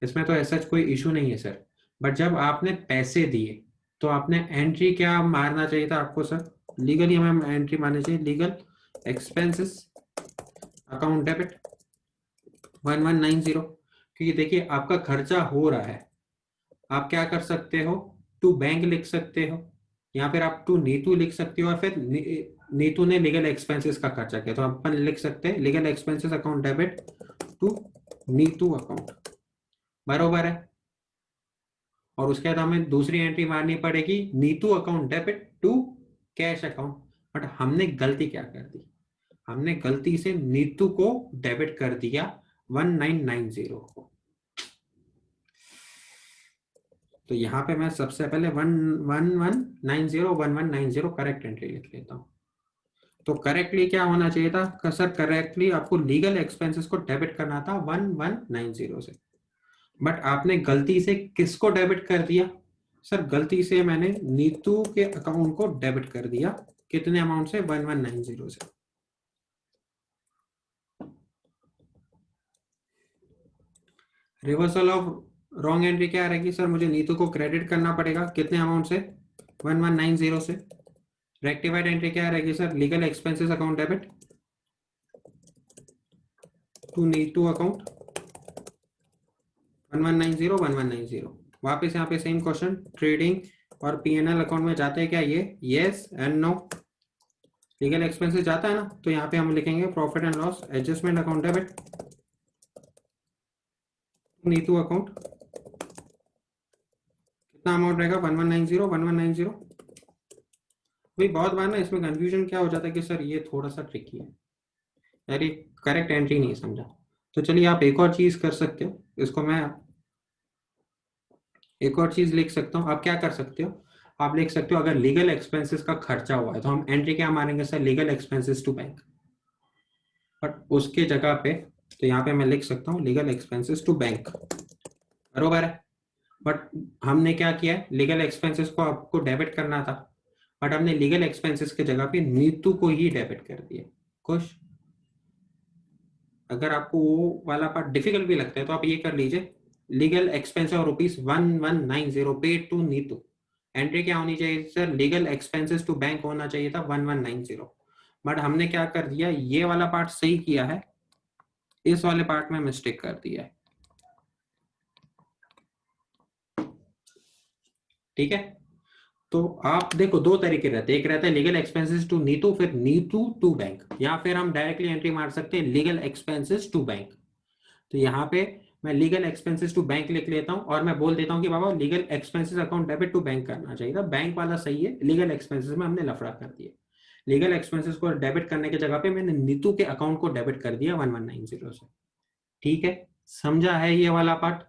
इसमें तो ऐसा कोई इशू नहीं है सर। बट जब आपने पैसे दिए तो आपने एंट्री क्या मारना चाहिए था आपको सर, लीगली हमें एंट्री मारनी चाहिए लीगल एक्सपेंसेस अकाउंट डेबिट 1190। क्योंकि देखिए आपका खर्चा हो रहा है, आप क्या कर सकते हो, टू बैंक लिख सकते हो, या फिर आप टू नीतू लिख सकते हो, और फिर नीतू ने लीगल एक्सपेंसेस का खर्चा किया तो अपन लिख सकते हैं legal expenses account debit to Neetu account. बरोबर है। और उसके बाद हमें दूसरी एंट्री मारनी पड़ेगी Neetu account debit to cash account. But हमने गलती क्या कर दी, हमने गलती से नीतू को डेबिट कर दिया 1990 को। तो यहाँ पे मैं सबसे पहले 1190 करेक्ट एंट्री लिख लेता हूँ। तो करेक्टली क्या होना चाहिए था सर, करेक्टली आपको लीगल एक्सपेंसेस को डेबिट करना था 1190 से। बट आपने गलती से किसको डेबिट कर दिया सर, गलती से मैंने नीतू के अकाउंट को डेबिट कर दिया। कितने अमाउंट से, 1190 से। रिवर्सल ऑफ रॉन्ग एंट्री क्या रहेगी सर, मुझे नीतू को क्रेडिट करना पड़ेगा कितने अमाउंट से, 1190 से। रेक्टिफाइड एंट्री क्या रहेगी sir, legal expenses account debit to Neetu account 1190। वापस यहाँ पे सेम क्वेश्चन, ट्रेडिंग और पीएनएल अकाउंट में जाते हैं क्या ये, yes and no. Legal expenses जाता है ना, तो यहाँ पे हम लिखेंगे profit and loss adjustment account debit Neetu account. कितना अमाउंट रहेगा, 1190। भाई बहुत बार ना इसमें कंफ्यूजन क्या हो जाता है कि सर ये थोड़ा सा ट्रिकी है यार, ये करेक्ट एंट्री नहीं समझा। तो चलिए आप एक और चीज कर सकते हो, इसको मैं एक और चीज लिख सकता हूँ। आप क्या कर सकते हो, आप लिख सकते हो अगर लीगल एक्सपेंसेस का खर्चा हुआ है तो हम एंट्री क्या मारेंगे sir, legal expenses to bank. But उसके जगह पे तो यहाँ पे मैं लिख सकता हूँ लीगल एक्सपेंसेस टू बैंक। बरोबर है। बट हमने क्या किया है, लीगल एक्सपेंसेस को आपको डेबिट करना था, बट हमने लीगल एक्सपेंसेस के जगह पे नीतू को ही डेबिट कर दिया। खुश। अगर आपको वो वाला पार्ट डिफिकल्ट भी लगता है तो आप ये कर लीजिए, legal expense of ₹1190 paid to Neetu. Entry क्या होनी चाहिए sir, legal expenses to bank होना चाहिए था 1190। बट हमने क्या कर दिया, ये वाला पार्ट सही किया है, इस वाले पार्ट में मिस्टेक कर दिया है। ठीक है। तो आप देखो दो तरीके रहते हैं, एक रहता है लीगल एक्सपेंसेस टू नीतू, फिर नीतू टू बैंक, या फिर हम डायरेक्टली एंट्री मार सकते हैं लीगल एक्सपेंसेस टू बैंक। तो यहाँ पे मैं लीगल एक्सपेंसेस टू बैंक लिख लेता हूँ और मैं बोल देता हूँ कि बाबा legal expenses account debit to bank करना चाहिए था, बैंक वाला सही है, लीगल एक्सपेंसेस में हमने लफड़ा कर दिया। लीगल एक्सपेंसेस को डेबिट करने की जगह पे मैंने नीतू के अकाउंट को डेबिट कर दिया 1190 से। ठीक है। समझा है ये वाला पार्ट?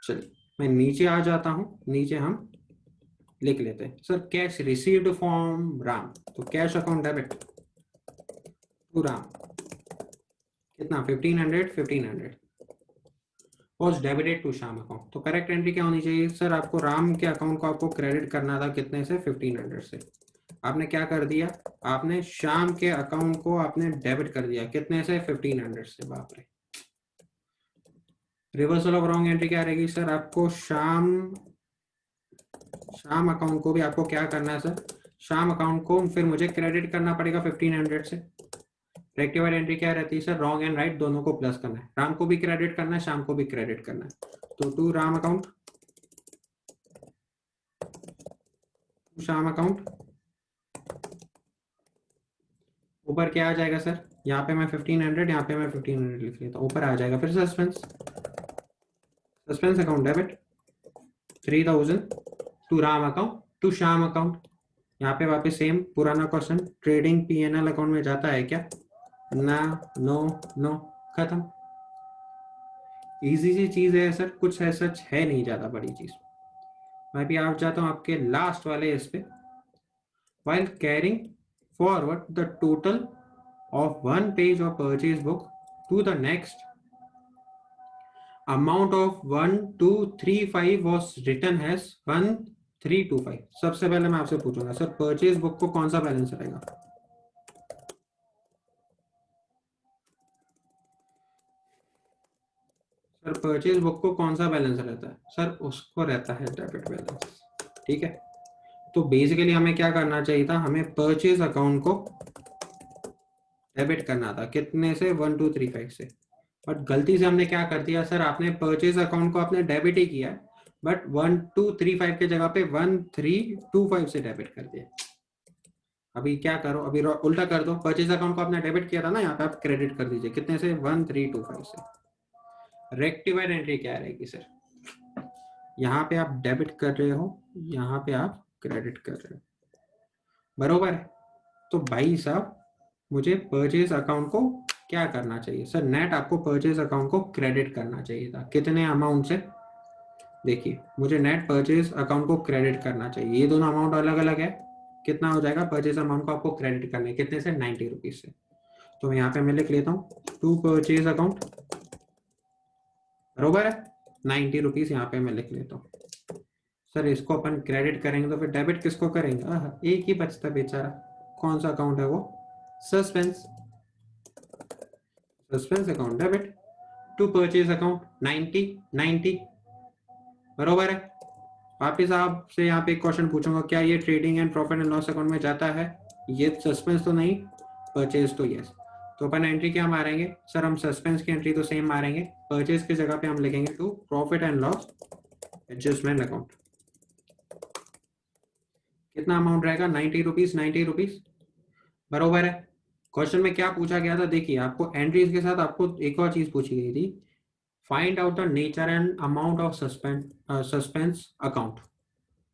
चलिए मैं नीचे आ जाता हूं, नीचे हम लिख लेते हैं sir cash received from Ram, तो cash account debit to Ram कितना 1500 was debited to Shyam account. तो करेक्ट एंट्री क्या होनी चाहिए सर? आपको राम के अकाउंट को आपको क्रेडिट करना था कितने से? 1500 से। आपने क्या कर दिया? आपने श्याम के अकाउंट को आपने डेबिट कर दिया कितने से? 1500 से। बाप रे, रिवर्सल ऑफ रॉन्ग एंट्री क्या रहेगी सर? आपको श्याम अकाउंट को भी आपको क्या करना है सर? श्याम अकाउंट को फिर मुझे क्रेडिट करना पड़ेगा 1500 से। रेक्टिफाइड एंट्री क्या रहती है सर? रॉन्ग एंड राइट दोनों को प्लस करना है, राम को भी क्रेडिट करना है, श्याम को भी क्रेडिट करना है। तो to Ram account, to Shyam account, ऊपर क्या आ जाएगा सर? यहाँ पे मैं 1500, यहाँ पे मैं 1500 लिख लेता हूँ, ऊपर आ जाएगा फिर suspense account debit 3000 to Ram account to Shyam account. यहाँ पे वापस सेम पुराना क्वेश्चन, ट्रेडिंग पीएनएल अकाउंट में जाता है क्या? ना, नो, नो, खत्म। इजी सी चीज है सर, कुछ है सच है नहीं ज्यादा बड़ी चीज। मैं भी आप जाता हूँ आपके लास्ट वाले इस पे, while carrying forward the total of one page of purchase book to the next, amount of 1235 was written as 1325। सबसे पहले मैं आपसे पूछूंगा सर परचेज बुक को कौन सा बैलेंस रहेगा? सर परचेज बुक को कौन सा बैलेंस रहता है सर? उसको रहता है डेबिट बैलेंस। ठीक है, तो बेसिकली हमें क्या करना चाहिए था? हमें परचेज अकाउंट को डेबिट करना था कितने से? 1235 से। बट गलती से हमने क्या कर दिया सर? आपने परचेज अकाउंट को आपने डेबिट ही किया, बट 1235 के जगह पे 1325 से डेबिट कर दिया। अभी क्या करो, अभी उल्टा कर दो, परचेज अकाउंट को आपने डेबिट किया था ना, यहाँ पे आप क्रेडिट कर दीजिए कितने से? 1325 से। रेक्टिफाइड एंट्री क्या रहेगी सर? यहाँ पे आप डेबिट कर रहे हो, यहाँ पे आप क्रेडिट कर रहे हो, बरोबर है? तो भाई साहब मुझे परचेज अकाउंट को क्या करना चाहिए सर? नेट आपको परचेज अकाउंट को क्रेडिट करना चाहिए था कितने अमाउंट से? देखिए मुझे नेट परचेज अकाउंट को क्रेडिट करना चाहिए, ये दोनों अमाउंट अलग अलग है। कितना हो जाएगा? परचेज अमाउंट को आपको क्रेडिट करना है कितने से? 90 रुपीज से। तो यहाँ पे मैं लिख लेता हूँ टू परचेज अकाउंट, बरोबर है? 90 रुपीज यहाँ पे मैं लिख लेता हूँ। सर इसको अपन क्रेडिट करेंगे तो फिर डेबिट किसको करेंगे? एक ही बचता बेचारा, कौन सा अकाउंट है वो? Suspense account debit to purchase account 90, बरोबर है? वापिस आपसे यहाँ पे एक क्वेश्चन पूछूंगा, क्या ये trading and profit and loss account में जाता है? ये सस्पेंस तो नहीं, परचेज तो यस। तो अपन एंट्री क्या मारेंगे सर? हम सस्पेंस की एंट्री तो सेम मारेंगे, परचेज की जगह पे हम लिखेंगे to profit and loss adjustment account. कितना अमाउंट रहेगा? 90 रुपीज, बरोबर है? क्वेश्चन में क्या पूछा गया था? देखिए आपको एंट्रीज के साथ आपको एक और चीज पूछी गई थी, find out the nature and amount of suspense account.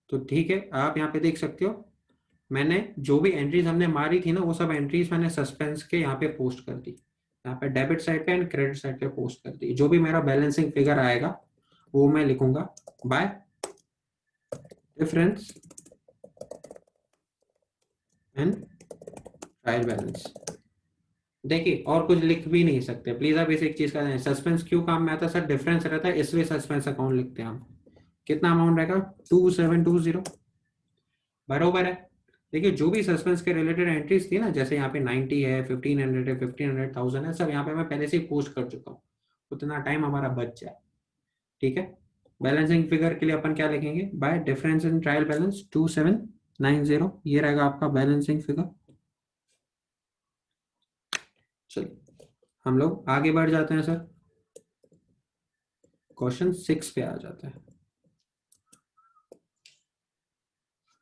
तो ठीक है, आप यहाँ पे देख सकते हो मैंने जो भी एंट्रीज हमने मारी थी ना, वो सब एंट्रीज मैंने सस्पेंस के यहाँ पे पोस्ट कर दी, यहाँ पे डेबिट साइड पे एंड क्रेडिट साइड पे पोस्ट कर दी। जो भी मेरा बैलेंसिंग फिगर आएगा वो मैं लिखूंगा bye difference and trial balance. देखिए और कुछ लिख भी नहीं सकते प्लीज, आप इस एक चीज का सस्पेंस क्यों काम में आता है सर? डिफरेंस रहता है इसलिए सस्पेंस अकाउंट लिखते हैं हम। कितना अमाउंट रहेगा? 2720, बरोबर है? देखिए जो भी सस्पेंस के रिलेटेड एंट्रीज थी ना, जैसे यहाँ पे 90 है, 1500 है, 1500, 1000 है, सब यहाँ पे मैं पहले से ही पोस्ट कर चुका हूँ, उतना टाइम हमारा बच जाए। ठीक है, बैलेंसिंग फिगर के लिए अपन क्या लिखेंगे? Bye difference in trial balance 2790, ये रहेगा आपका बैलेंसिंग फिगर। चलिए हम लोग आगे बढ़ जाते हैं सर, क्वेश्चन 6 पे आ जाते हैं।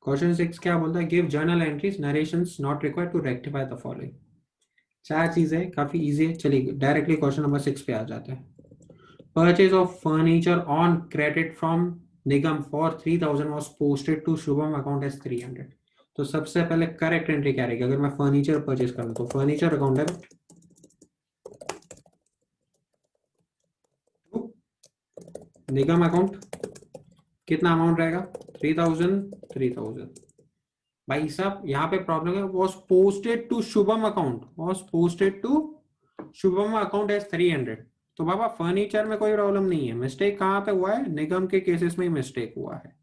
क्वेश्चन 6 क्या बोलता है? Give journal entries narrations not required to rectify the following. चार चीजें, काफी इजी है। चलिए डायरेक्टली क्वेश्चन नंबर 6 पे आ जाते हैं। Purchase of furniture on credit from Nigam for 3000 was posted to Shubham account as 300। तो सबसे पहले करेक्ट एंट्री क्या रहेगी? अगर मैं फर्नीचर परचेज करूं तो फर्नीचर अकाउंट है निगम अकाउंट कितना अमाउंट रहेगा 3000 भाई साहब यहाँ पे प्रॉब्लम है was posted to Shubham account as 300 तो बाबा फर्नीचर में कोई प्रॉब्लम नहीं है मिस्टेक कहाँ पे हुआ है निगम के केसेस में मिस्टेक हुआ है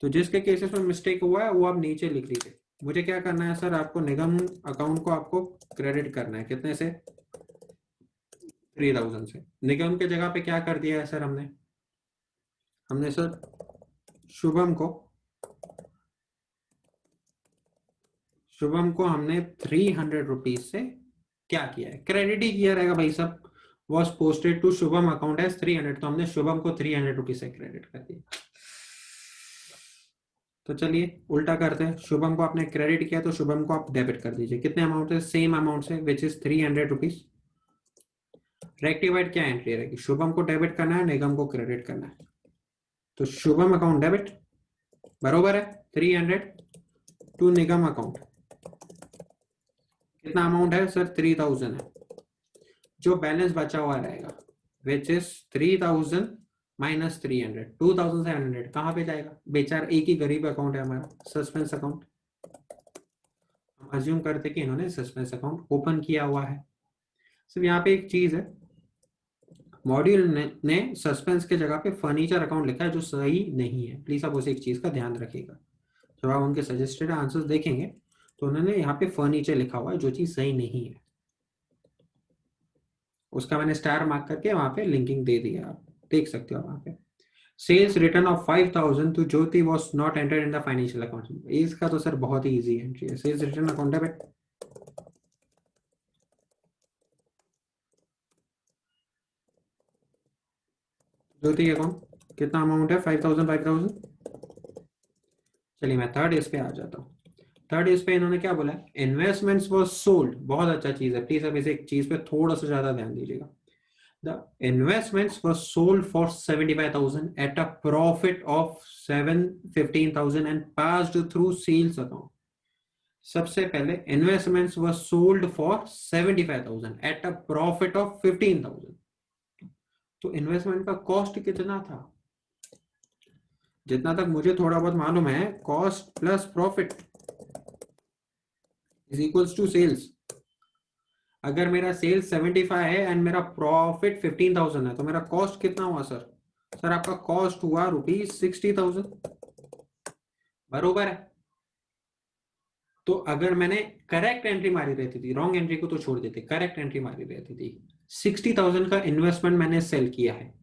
तो जिसके केसेस में मिस्टेक हुआ है वो आप नीचे लिख लीजिए मुझे क्या करना है सर आपको निगम अकाउंट को आपको क्रेडिट करना है कितने से 3000 से निगम के जगह पे क्या कर दिया है सर हमने सर शुभम को हमने 300 रुपीज से क्या किया है क्रेडिट ही किया रहेगा भाई साहब was posted to Shubham account as 300 तो हमने शुभम को 300 रुपीज से क्रेडिट कर दिया तो चलिए उल्टा करते हैं शुभम को आपने क्रेडिट किया तो शुभम को आप डेबिट कर दीजिए कितने अमाउंट है सेम अमाउंट से विच इज 300 रुपीज रेक्टिफाइड क्या एंट्री रहेगी शुभम को डेबिट करना है निगम को क्रेडिट करना है तो शुभम अकाउंट डेबिट बरोबर है 300 टू निगम अकाउंट कितना अमाउंट है सर 3000 है जो बैलेंस बचा हुआ रहेगा विच इज 3000 माइनस 300 2700 कहाँ पे जाएगा बेचारा एक ही गरीब अकाउंट है हमारा सस्पेंस अकाउंट हम अज्यूम करते कि इन्होंने सस्पेंस अकाउंट ओपन किया हुआ है सिर्फ यहाँ पे एक चीज है मॉड्यूल ने सस्पेंस के जगह पे फर्नीचर अकाउंट लिखा है जो सही नहीं है प्लीज आप उस एक चीज का ध्यान रखिएगा जब आप उनके सजेस्टेड आंसर्स देखेंगे तो उन्होंने यहाँ पे फर्नीचर लिखा हुआ है जो चीज सही नहीं है उसका मैंने स्टार मार्क करके वहां पे लिंकिंग दे दिया आप देख सकते हो वहां पे sales return of 5000 to Jyoti was not entered in the financial account इसका तो सर बहुत ही इजी एंट्री है sales return account debit Jyoti account कितना अमाउंट है 5000 चलिए मैं थर्ड इस पे आ जाता हूँ थर्ड इस पे इन्होंने क्या बोला इन्वेस्टमेंट्स वाज सोल्ड बहुत अच्छा चीज है प्लीज अब इस एक चीज पे थोड़ा सा ज्यादा ध्यान दीजिएगा The investments were sold for 75,000 at a profit of 715,000 and passed through sales account. सबसे पहले investments were sold for 75,000 at a profit of 15,000. तो इन्वेस्टमेंट का कॉस्ट कितना था जितना तक मुझे थोड़ा बहुत मालूम है cost plus profit is equals to sales अगर मेरा सेल्स 75 है एंड मेरा प्रॉफिट 15,000 है तो मेरा कॉस्ट कितना हुआ सर आपका कॉस्ट हुआ ₹60,000 बरोबर है तो अगर मैंने करेक्ट एंट्री मारी रहती थी रॉन्ग एंट्री को तो छोड़ देते करेक्ट एंट्री मारी रहती थी 60,000 का इन्वेस्टमेंट मैंने सेल किया है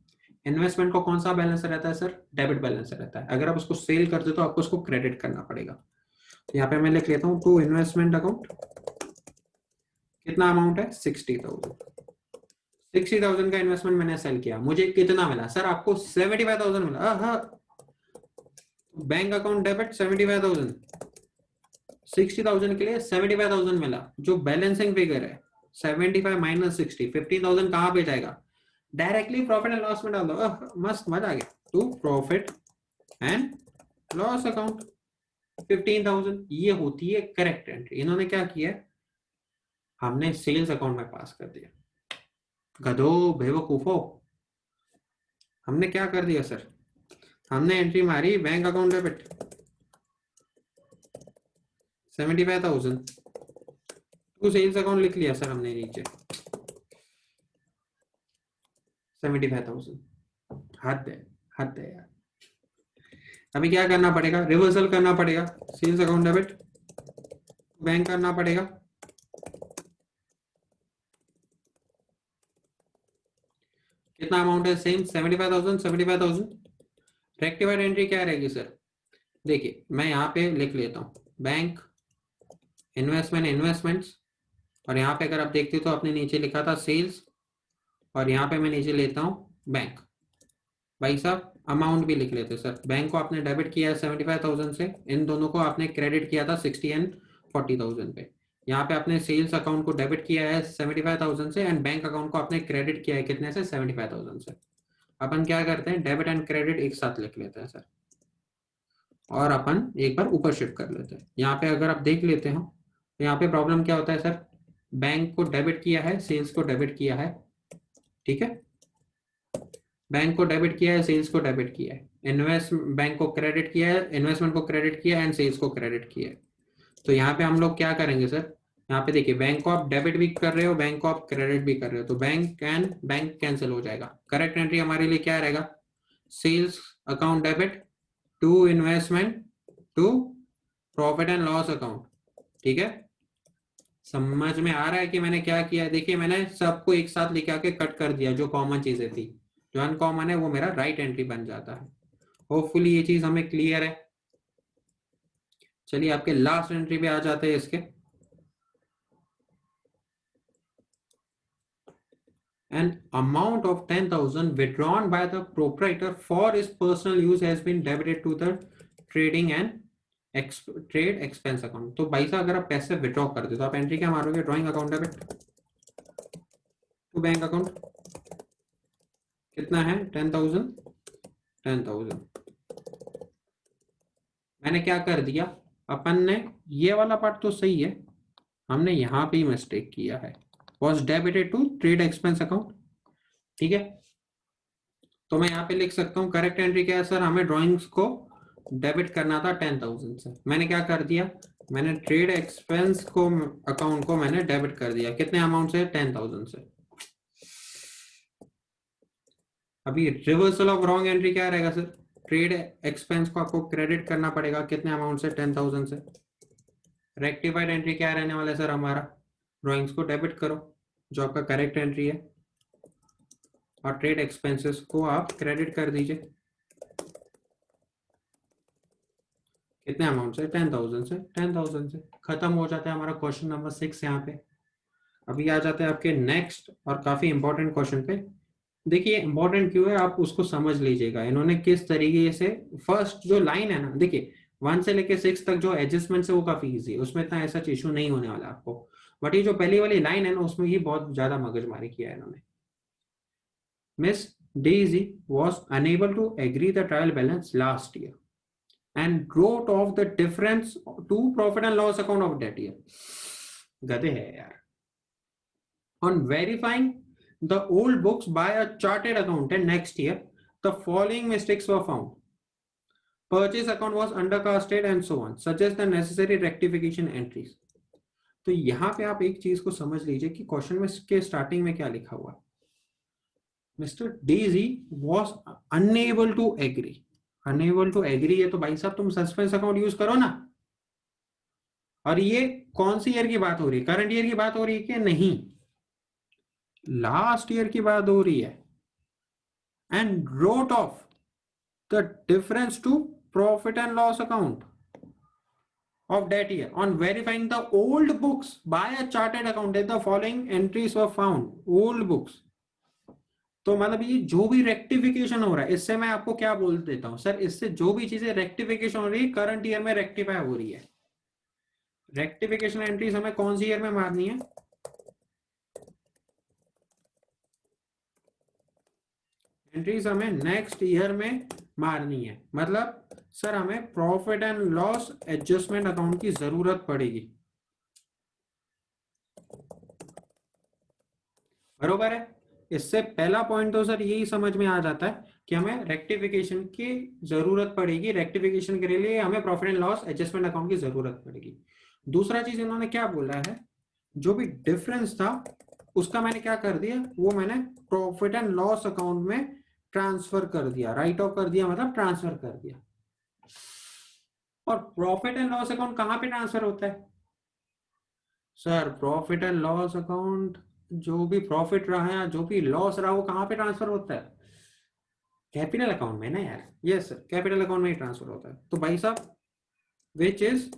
इन्वेस्टमेंट को कौन सा बैलेंस रहता है सर डेबिट बैलेंस रहता है अगर आप उसको सेल करते तो आपको उसको क्रेडिट करना पड़ेगा तो यहाँ पे मैं लिख लेता हूँ टू इन्वेस्टमेंट अकाउंट कितना अमाउंट है 60,000 का इन्वेस्टमेंट मैंने सेल किया मुझे कितना मिला सर आपको 75,000 मिला बैंक अकाउंट डेबिट 75,000 60,000 के लिए 75,000 मिला जो बैलेंसिंग फिगर है 75 माइनस 60 15,000 कहाँ पे जाएगा डायरेक्टली प्रॉफिट एंड लॉस में डाल दो मस्त मजा आ गया to profit and loss account 15,000 ये होती है करेक्ट एंट्री इन्होंने क्या किया हमने सेल्स अकाउंट में पास कर दिया गधो बेवकूफो हमने क्या कर दिया सर हमने एंट्री मारी बैंक अकाउंट डेबिट 75,000 तो सेल्स अकाउंट लिख लिया सर हमने नीचे 75,000 हद है यार अभी क्या करना पड़ेगा रिवर्सल करना पड़ेगा सेल्स अकाउंट डेबिट बैंक करना पड़ेगा कितना अमाउंट है सेम 75,000 रेक्टिफाइड एंट्री क्या रहेगी सर देखिए मैं यहाँ पे लिख लेता हूँ बैंक इन्वेस्टमेंट्स और यहाँ पे अगर आप देखते हो तो आपने नीचे लिखा था सेल्स और यहाँ पे मैं नीचे लेता हूँ बैंक भाई साहब अमाउंट भी लिख लेते सर बैंक को आपने डेबिट किया है 75,000 से इन दोनों को आपने क्रेडिट किया था 60 एंड 40,000 पे यहाँ पे आपने सेल्स अकाउंट को डेबिट किया है 75,000 से एंड बैंक अकाउंट को आपने क्रेडिट किया है कितने से 75,000 से अपन क्या करते हैं डेबिट एंड क्रेडिट एक साथ लिख लेते हैं सर और अपन एक बार ऊपर शिफ्ट कर लेते हैं यहाँ पे अगर आप देख लेते हो तो यहाँ पे प्रॉब्लम क्या होता है सर बैंक को डेबिट किया है सेल्स को डेबिट किया है ठीक है बैंक को डेबिट किया है, सेल्स को डेबिट किया है, इन्वेस्ट बैंक को क्रेडिट किया है, इन्वेस्टमेंट को क्रेडिट किया है एंड सेल्स को क्रेडिट किया है। तो यहाँ पे हम लोग क्या करेंगे सर, यहाँ पे देखिए बैंक को आप डेबिट भी कर रहे हो, बैंक को आप क्रेडिट भी कर रहे हो, तो बैंक एंड बैंक कैंसिल हो जाएगा। करेक्ट एंट्री हमारे लिए क्या रहेगा, sales account debit to investment to profit and loss account. ठीक है, समझ में आ रहा है कि मैंने क्या किया है? देखिए मैंने सबको एक साथ लेके आके कट कर दिया, जो कॉमन चीजें थी, जो अनकॉमन है वो मेरा राइट एंट्री बन जाता है। होपफुली ये चीज हमें क्लियर है। चलिए आपके लास्ट एंट्री पे आ जाते हैं इसके। An amount of 10,000 withdrawn by the proprietor for his personal use has been debited to the trading and trade expense account. तो भाई साहब अगर आप पैसे विड्रॉ कर दे तो आप एंट्री क्या मारोगे, drawing account debit to bank account. कितना है 10,000, 10,000। मैंने क्या कर दिया, अपन ने ये वाला पार्ट तो सही है, हमने यहाँ पे ही मिस्टेक किया है, was debited to trade expense account. ठीक है, तो मैं यहाँ पे लिख सकता हूँ करेक्ट एंट्री क्या है सर, हमें ड्रॉइंग्स को डेबिट करना था 10,000 से, मैंने क्या कर दिया, मैंने ट्रेड एक्सपेंस को अकाउंट को मैंने डेबिट कर दिया, कितने अमाउंट से, 10,000 से। अभी रिवर्सल ऑफ रॉन्ग एंट्री क्या रहेगा सर, ट्रेड एक्सपेंस को आपको क्रेडिट करना पड़ेगा, कितने अमाउंट से, 10,000 से। रेक्टिफाइड एंट्री क्या रहने वाला है सर हमारा, ड्रॉइंग्स को डेबिट करो जो आपका करेक्ट एंट्री है, और ट्रेड एक्सपेंसेस को आप क्रेडिट कर दीजिए, कितने अमाउंट से, 10,000 से। 10,000 से खत्म हो जाता है हमारा क्वेश्चन नंबर 6 यहाँ पे। अभी आ जाते हैं आपके नेक्स्ट और काफी इंपॉर्टेंट क्वेश्चन पे। देखिए इंपॉर्टेंट क्यों है आप उसको समझ लीजिएगा, इन्होंने किस तरीके से फर्स्ट जो लाइन है ना, देखिए 1 से लेके 6 तक जो एडजस्टमेंट है वो काफी इजी है, उसमें इतना ऐसा इशू नहीं होने वाला आपको, बट ये जो पहली वाली लाइन है ना उसमें ये बहुत ज्यादा मगजमारी किया है इन्होंने। Miss Daisy was unable to agree the trial balance last year and wrote off the difference to profit and loss account of that year. गधे है यार। On verifying the old books by a chartered accountant next year, the following mistakes were found. Purchase account was undercasted and so on. Suggest the necessary rectification entries. तो यहां पे आप एक चीज को समझ लीजिए कि क्वेश्चन में के स्टार्टिंग में क्या लिखा हुआ है, mister Daisy was unable to agree. Unable to agree है तो भाई साहब तुम सस्पेंस अकाउंट यूज करो ना। और ये कौन सी ईयर की बात हो रही है, करंट ईयर की बात हो रही है कि नहीं, लास्ट ईयर की बात हो रही है। And wrote off the difference to profit and loss account of that year on verifying the old books by a chartered accountant, the following entries were found. old books तो मतलब ये जो भी रेक्टिफिकेशन हो रहा है, इससे मैं आपको क्या बोल देता हूं सर, इससे जो भी चीजें रेक्टिफिकेशन हो रही है करंट ईयर में रेक्टिफाई हो रही है। रेक्टिफिकेशन एंट्रीज हमें कौन सी ईयर में मारनी है, एंट्रीज हमें नेक्स्ट ईयर में मारनी है। मतलब सर हमें profit and loss adjustment account की जरूरत पड़ेगी, बरोबर है। इससे पहला पॉइंट तो सर यही समझ में आ जाता है कि हमें रेक्टिफिकेशन की जरूरत पड़ेगी, रेक्टिफिकेशन के लिए हमें profit and loss adjustment account की जरूरत पड़ेगी। दूसरा चीज इन्होंने क्या बोला है, जो भी डिफरेंस था उसका मैंने क्या कर दिया, वो मैंने प्रॉफिट एंड लॉस अकाउंट में ट्रांसफर कर दिया, राइट ऑफ कर दिया, मतलब ट्रांसफर कर दिया। और प्रॉफिट एंड लॉस अकाउंट कहां पे ट्रांसफर होता है sir, profit and loss account जो भी प्रॉफिट रहा है जो भी लॉस रहा वो कहां पे ट्रांसफर होता है, कैपिटल अकाउंट में ना यार। यस सर, कैपिटल अकाउंट में ही ट्रांसफर होता है। तो भाई साहब which is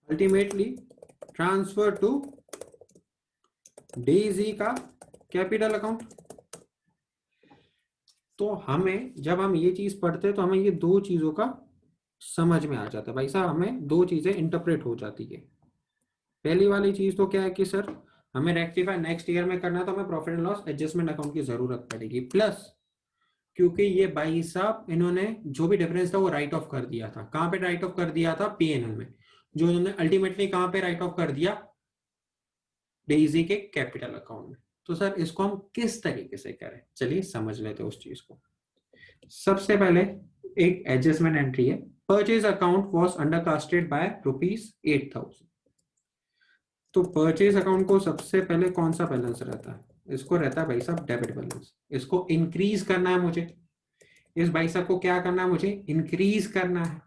ultimately transfer to Daisy का कैपिटल अकाउंट। तो हमें जब हम ये चीज पढ़ते हैं तो हमें ये दो चीजों का समझ में आ जाता है भाई साहब, हमें दो चीजें इंटरप्रेट हो जाती है। पहली वाली चीज तो क्या है कि सर हमें रेक्टिफाई नेक्स्ट ईयर में करना है तो हमें profit and loss adjustment account की जरूरत पड़ेगी, प्लस क्योंकि ये भाई साहब इन्होंने जो भी डिफरेंस था वो राइट ऑफ कर दिया था। कहां पे राइट ऑफ कर दिया था, पीएनएल में, जो इन्होंने अल्टीमेटली कहां पे राइट ऑफ कर दिया, डेजी के कैपिटल अकाउंट में। तो सर इसको हम किस तरीके से करें, चलिए समझ लेते हैं उस चीज को। सबसे पहले एक एडजस्टमेंट एंट्री है, purchase account was undercasted bye ₹8,000। तो परचेज अकाउंट को सबसे पहले कौन सा बैलेंस रहता है, इसको रहता है भाई साहब डेबिट बैलेंस। इसको इंक्रीज करना है मुझे, इस भाई साहब को क्या करना है, मुझे इंक्रीज करना है।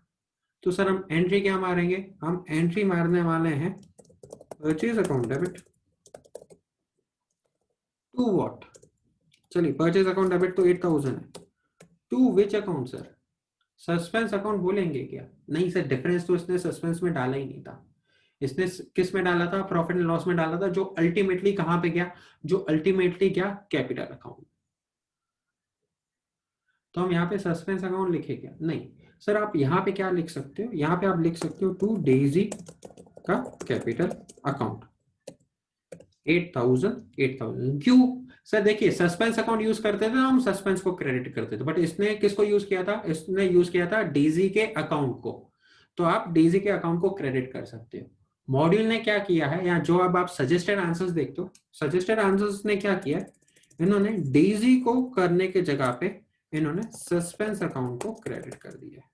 तो सर हम एंट्री क्या मारेंगे, हम एंट्री मारने वाले हैं purchase account debit to what, चलिए परचेज अकाउंट डेबिट तो 8,000 है, to which account sir, suspense account बोलेंगे क्या, नहीं सर डिफरेंस तो इसने सस्पेंस में डाला ही नहीं था, इसने किस में डाला था, प्रॉफिट एंड लॉस में डाला था, जो अल्टीमेटली कहां पे गया, जो अल्टीमेटली क्या, कैपिटल अकाउंट। तो हम यहाँ पे सस्पेंस अकाउंट लिखे क्या, नहीं सर आप यहाँ पे क्या लिख सकते हो, यहाँ पे आप लिख सकते हो टू डेजी का कैपिटल अकाउंट 8,000। क्यों सर, देखिए सस्पेंस अकाउंट यूज करते थे हम, सस्पेंस को क्रेडिट करते थे, बट इसने किसको यूज किया था, इसने यूज किया था डेजी के अकाउंट को। तो आप डेजी के अकाउंट को क्रेडिट कर सकते हो। मॉड्यूल ने क्या किया है, या जो अब आप सजेस्टेड आंसर्स देखते हो, सजेस्टेड आंसर्स ने क्या किया, इन्होंने डेजी को करने के जगह पे इन्होंने सस्पेंस अकाउंट को क्रेडिट कर दिया।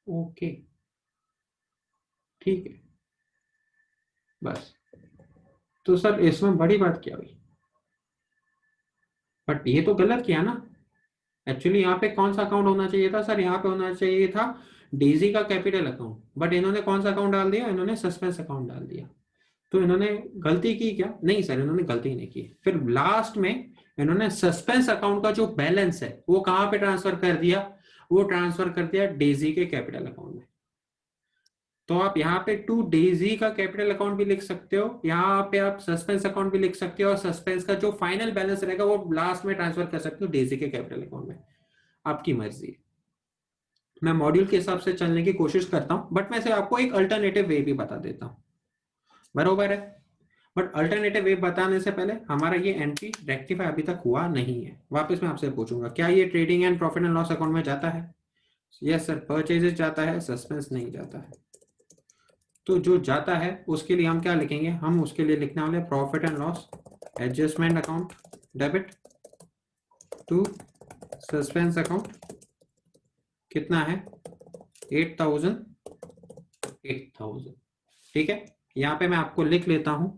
ओके ठीक है, बस। तो सर इसमें बड़ी बात क्या हुई, बट ये तो गलत किया ना। एक्चुअली यहाँ पे कौन सा अकाउंट होना चाहिए था सर, यहाँ पे होना चाहिए था डेजी का कैपिटल अकाउंट, बट इन्होंने कौन सा अकाउंट डाल दिया, इन्होंने सस्पेंस अकाउंट डाल दिया। तो इन्होंने गलती की क्या, नहीं सर इन्होंने गलती नहीं की। फिर लास्ट में इन्होंने सस्पेंस अकाउंट का जो बैलेंस है वो कहां पे ट्रांसफर कर दिया, वो ट्रांसफर कर दिया डेजी के कैपिटल अकाउंट में। तो आप यहाँ पे टू डेजी का कैपिटल अकाउंट भी लिख सकते हो, यहाँ पे आप सस्पेंस अकाउंट भी लिख सकते हो, और सस्पेंस का जो फाइनल बैलेंस रहेगा वो लास्ट में ट्रांसफर कर सकते हो डेजी के कैपिटल अकाउंट में, आपकी मर्जी। मैं मॉड्यूल के हिसाब से चलने की कोशिश करता हूं, बट मैं से आपको एक अल्टरनेटिव वे भी बता देता हूं, बरोबर है। बट अल्टरनेटिव वे बताने से पहले हमारा ये एंट्री रेक्टिफाई अभी तक हुआ नहीं है। वापस मैं आपसे पूछूंगा, क्या ये trading and profit and loss account में जाता है, यस सर। परचेजेस जाता है, सस्पेंस नहीं जाता है। तो जो जाता है उसके लिए हम क्या लिखेंगे, हम उसके लिए लिखने वाले profit and loss adjustment account debit to suspense account, कितना है 8,000। 8,000 ठीक है, यहां पे मैं आपको लिख लेता हूं,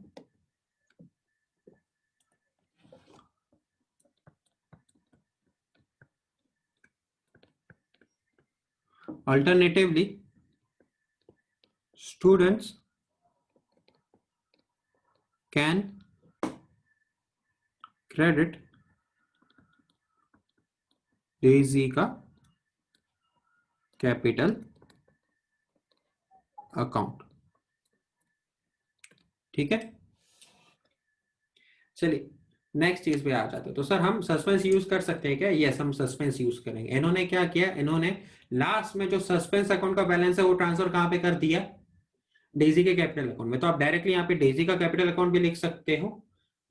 alternatively students can credit Daisy का कैपिटल अकाउंट, ठीक है। चलिए नेक्स्ट चीज पे आ जाते हैं। तो सर हम सस्पेंस यूज कर सकते हैं क्या, यस हम सस्पेंस यूज करेंगे। इन्होंने क्या किया, इन्होंने लास्ट में जो सस्पेंस अकाउंट का बैलेंस है वो ट्रांसफर कहां पे कर दिया, डेजी के कैपिटल अकाउंट में। तो आप डायरेक्टली यहाँ पे डेजी का कैपिटल अकाउंट भी लिख सकते हो,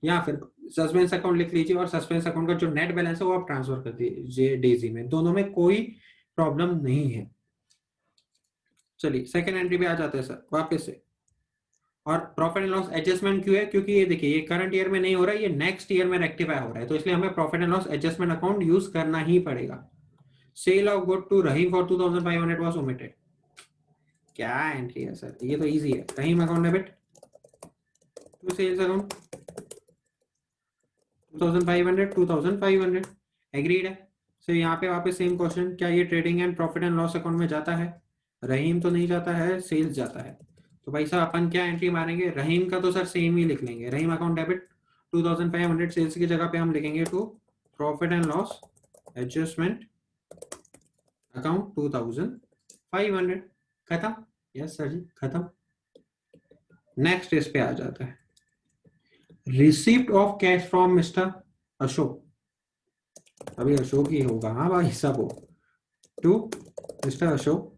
या फिर सस्पेंस अकाउंट लिख लीजिए, और सस्पेंस अकाउंट का जो नेट बैलेंस है वो आप ट्रांसफर कर दीजिए डेजी में, दोनों में कोई प्रॉब्लम नहीं है। चलिए सेकेंड एंट्री पे आ जाते हैं सर वापस से। और प्रॉफिट एंड लॉस एडजस्टमेंट क्यों है, क्योंकि ये देखिए ये करंट ईयर में नहीं हो रहा है, ये नेक्स्ट ईयर में रेक्टिफाई हो रहा है, तो इसलिए हमें profit and loss adjustment account use करना ही पड़ेगा। Sale of good to Rahim for 2,500 was omitted. क्या एंट्री है सर, ये तो इजी है, Rahim account debit to sales account 2,500 agreed है। सो यहाँ पे वापस सेम क्वेश्चन, क्या ये trading and profit and loss account में जाता है, रहीम तो नहीं जाता है, सेल्स जाता है। तो भाई साहब अपन क्या एंट्री मारेंगे, रहीम का तो सर सेम ही लिख लेंगे, रहीम अकाउंट डेबिट 2,500, सेल्स की जगह पे हम लिखेंगे to profit and loss adjustment account 2,500। खत्म, यस सर जी खत्म। नेक्स्ट इस पे आ जाता है, receipt of cash from mister Ashok, अभी अशोक ही होगा, हाँ भाई सब हो, टू मिस्टर अशोक।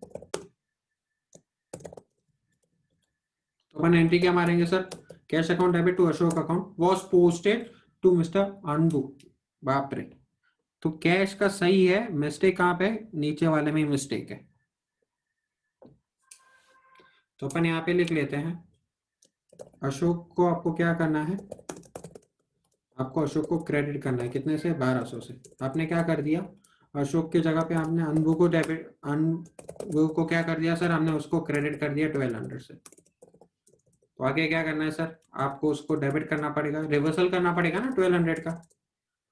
तो अपन एंट्री क्या मारेंगे sir, cash account debit to Ashok account was posted to mister Anbu. बाप रे, तो कैश का सही है, मिस्टेक कहां पे, नीचे वाले में मिस्टेक है। तो अपन यहाँ पे लिख लेते हैं, अशोक को आपको क्या करना है, आपको अशोक को क्रेडिट करना है कितने से, 1200 से। आपने क्या कर दिया, अशोक की जगह पे आपने अनबू को डेबिट, अनबू को क्या कर दिया सर, हमने उसको क्रेडिट कर दिया 1200 से। तो आगे क्या करना है सर, आपको उसको डेबिट करना पड़ेगा, रिवर्सल करना पड़ेगा ना 1200 का।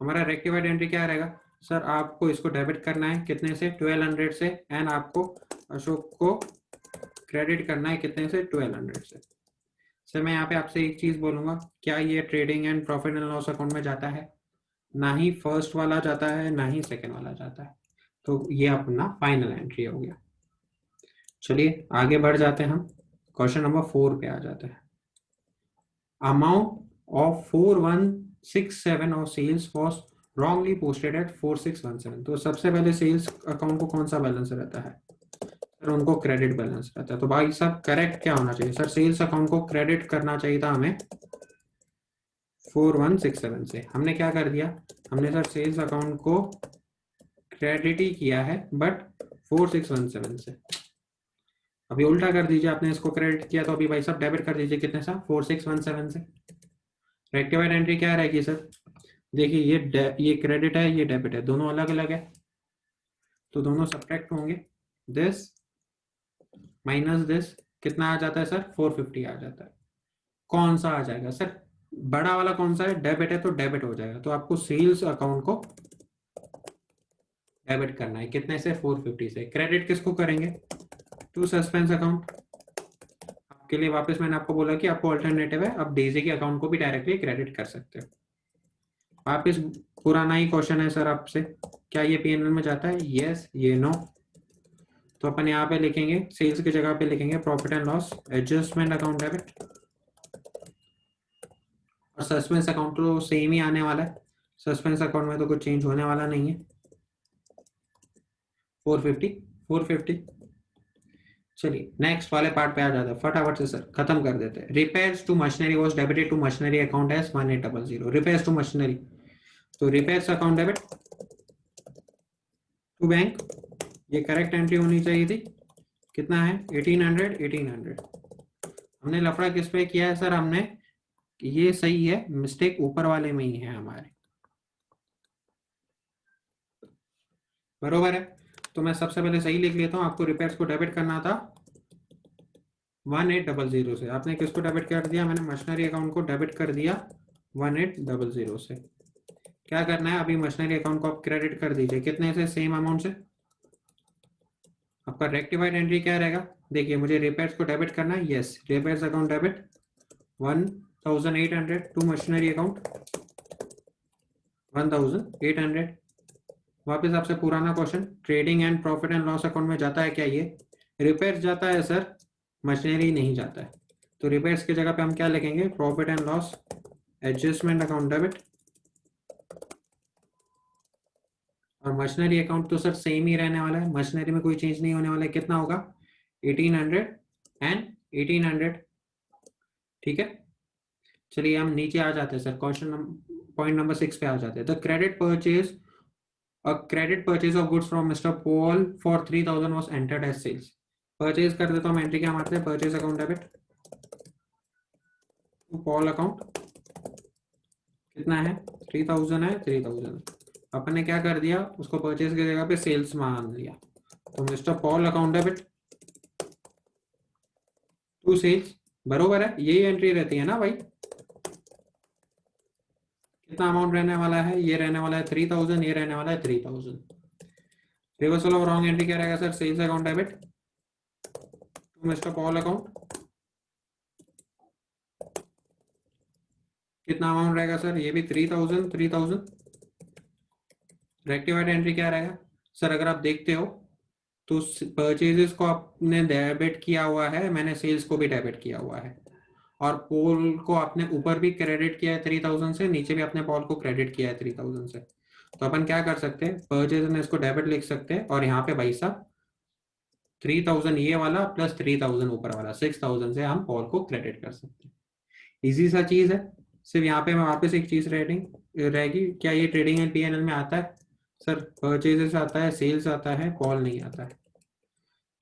हमारा रेक्टिफाइड एंट्री क्या रहेगा सर, आपको इसको डेबिट करना है कितने से, 1200 से, एंड आपको अशोक को क्रेडिट करना है कितने से, 1200 से। सर मैं यहाँ पे आपसे एक चीज बोलूंगा, क्या ये trading and profit and loss account में जाता है, ना ही फर्स्ट वाला जाता है ना ही सेकेंड वाला जाता है। तो ये अपना फाइनल एंट्री हो गया। चलिए आगे बढ़ जाते हैं, हम क्वेश्चन नंबर 4 पे आ जाते हैं। Amount of 4167 of sales was wrongly posted at 4617। तो सबसे पहले सेल्स अकाउंट को कौन सा बैलेंस रहता है सर, उनको क्रेडिट बैलेंस रहता है। तो भाई साहब करेक्ट क्या होना चाहिए सर, सेल्स अकाउंट को क्रेडिट करना चाहिए था हमें 4167 से। हमने क्या कर दिया, हमने सर सेल्स अकाउंट को क्रेडिट ही किया है बट 4617 से। अभी उल्टा कर दीजिए, आपने इसको क्रेडिट किया तो अभी भाई साहब डेबिट कर दीजिए कितने सा, 4617 से। रेक्टिफाइड एंट्री क्या रहेगी सर, देखिए ये क्रेडिट है ये डेबिट है, दोनों अलग अलग है तो दोनों सब्ट्रैक्ट होंगे। दिस माइनस दिस कितना आ जाता है सर, 450 आ जाता है। कौन सा आ जाएगा सर, बड़ा वाला कौन सा है, डेबिट है तो डेबिट हो जाएगा। तो आपको सेल्स अकाउंट को डेबिट करना है कितने से, 450 से। क्रेडिट किसको करेंगे, टू सस्पेंस अकाउंट। आपके लिए वापस मैंने आपको बोला कि आपको अल्टरनेटिव है, आप डेजी के अकाउंट को भी डायरेक्टली क्रेडिट कर सकते हो। वापस पुराना ही क्वेश्चन है सर आपसे, क्या ये पीएनएल में जाता है, यस ये नो। तो अपन यहाँ पे लिखेंगे, सेल्स की जगह पे लिखेंगे profit and loss adjustment account debit, और सस्पेंस अकाउंट तो सेम ही आने वाला है, सस्पेंस अकाउंट में तो कुछ चेंज होने वाला नहीं है। 450 450। चलिए नेक्स्ट वाले पार्ट पे आ जाते हैं फटाफट से सर, खत्म कर देते हैं। Repairs to machinery was debited to machinery account as 1800। Repairs to machinery, तो repairs account debit to bank, ये करेक्ट एंट्री होनी चाहिए थी। कितना है, 1800 1800। हमने लफड़ा किस पे किया है सर, हमने, ये सही है, मिस्टेक ऊपर वाले में ही है हमारे, बरोबर है। तो मैं सबसे पहले सही लिख लेता हूँ, आपको रिपेयर्स को डेबिट करना था 1800 से। आपने किसको डेबिट कर दिया, मैंने मशीनरी अकाउंट को डेबिट कर दिया 1800 से। क्या करना है, अभी मशीनरी अकाउंट को आप क्रेडिट कर दीजिए कितने से, सेम अमाउंट से। आपका रेक्टिफाइड एंट्री क्या रहेगा, देखिए मुझे रिपेयर्स को डेबिट करना है, yes repairs account debit 1800 to machinery account 1800। वापस आपसे पुराना question, trading and profit and loss account में जाता है क्या ये, रिपेयर्स जाता है सर, मशीनरी नहीं जाता है। तो रिपेयर्स की जगह पे हम क्या लिखेंगे, profit and loss adjustment account debit, और मशीनरी अकाउंट तो सर सेम ही रहने वाला है, मशीनरी में कोई चेंज नहीं होने वाला है। कितना होगा, 1800 एंड 1800। ठीक है, चलिए हम नीचे आ जाते हैं सर, क्वेश्चन पॉइंट नंबर 6 पे आ जाते हैं। The credit purchase, a credit purchase of goods from Mr. Paul for 3000 was entered as sales। Purchase कर देता हूँ, एंट्री क्या मारते हैं, purchase account debit to Paul account, कितना है 3000 है, 3000। अपन ने क्या कर दिया, उसको परचेज की जगह पे सेल्स मान लिया। तो mister Paul account debit to sales, बरोबर है, यही एंट्री रहती है ना भाई। कितना अमाउंट रहने वाला है, ये रहने वाला है 3000, ये रहने वाला है 3000। रिवर्सल ऑफ रॉन्ग एंट्री क्या रहेगा sir, sales account debit to mister Paul account, कितना अमाउंट रहेगा सर, ये भी 3000 3000। रेक्टिफाइड एंट्री क्या रहेगा सर, अगर आप देखते हो तो परचेजेस को आपने डेबिट किया हुआ है, मैंने सेल्स को भी डेबिट किया हुआ है, और पोल को आपने ऊपर भी क्रेडिट किया है 3000 से, नीचे भी अपने पोल को क्रेडिट किया है 3000 से। तो अपन क्या कर सकते हैं, परचेज में इसको डेबिट लिख सकते हैं, और यहाँ पे भाई साहब 3000 ये वाला प्लस 3000 ऊपर वाला 6000 से हम पोल को क्रेडिट कर सकते हैं। इजी सा चीज है। सिर्फ यहाँ पे मैं वापस एक चीज रेडिंग रहेगी, क्या ये ट्रेडिंग एंड पीएनएल में आता है सर, परचेजेस आता है, सेल्स आता है, कॉल नहीं आता है।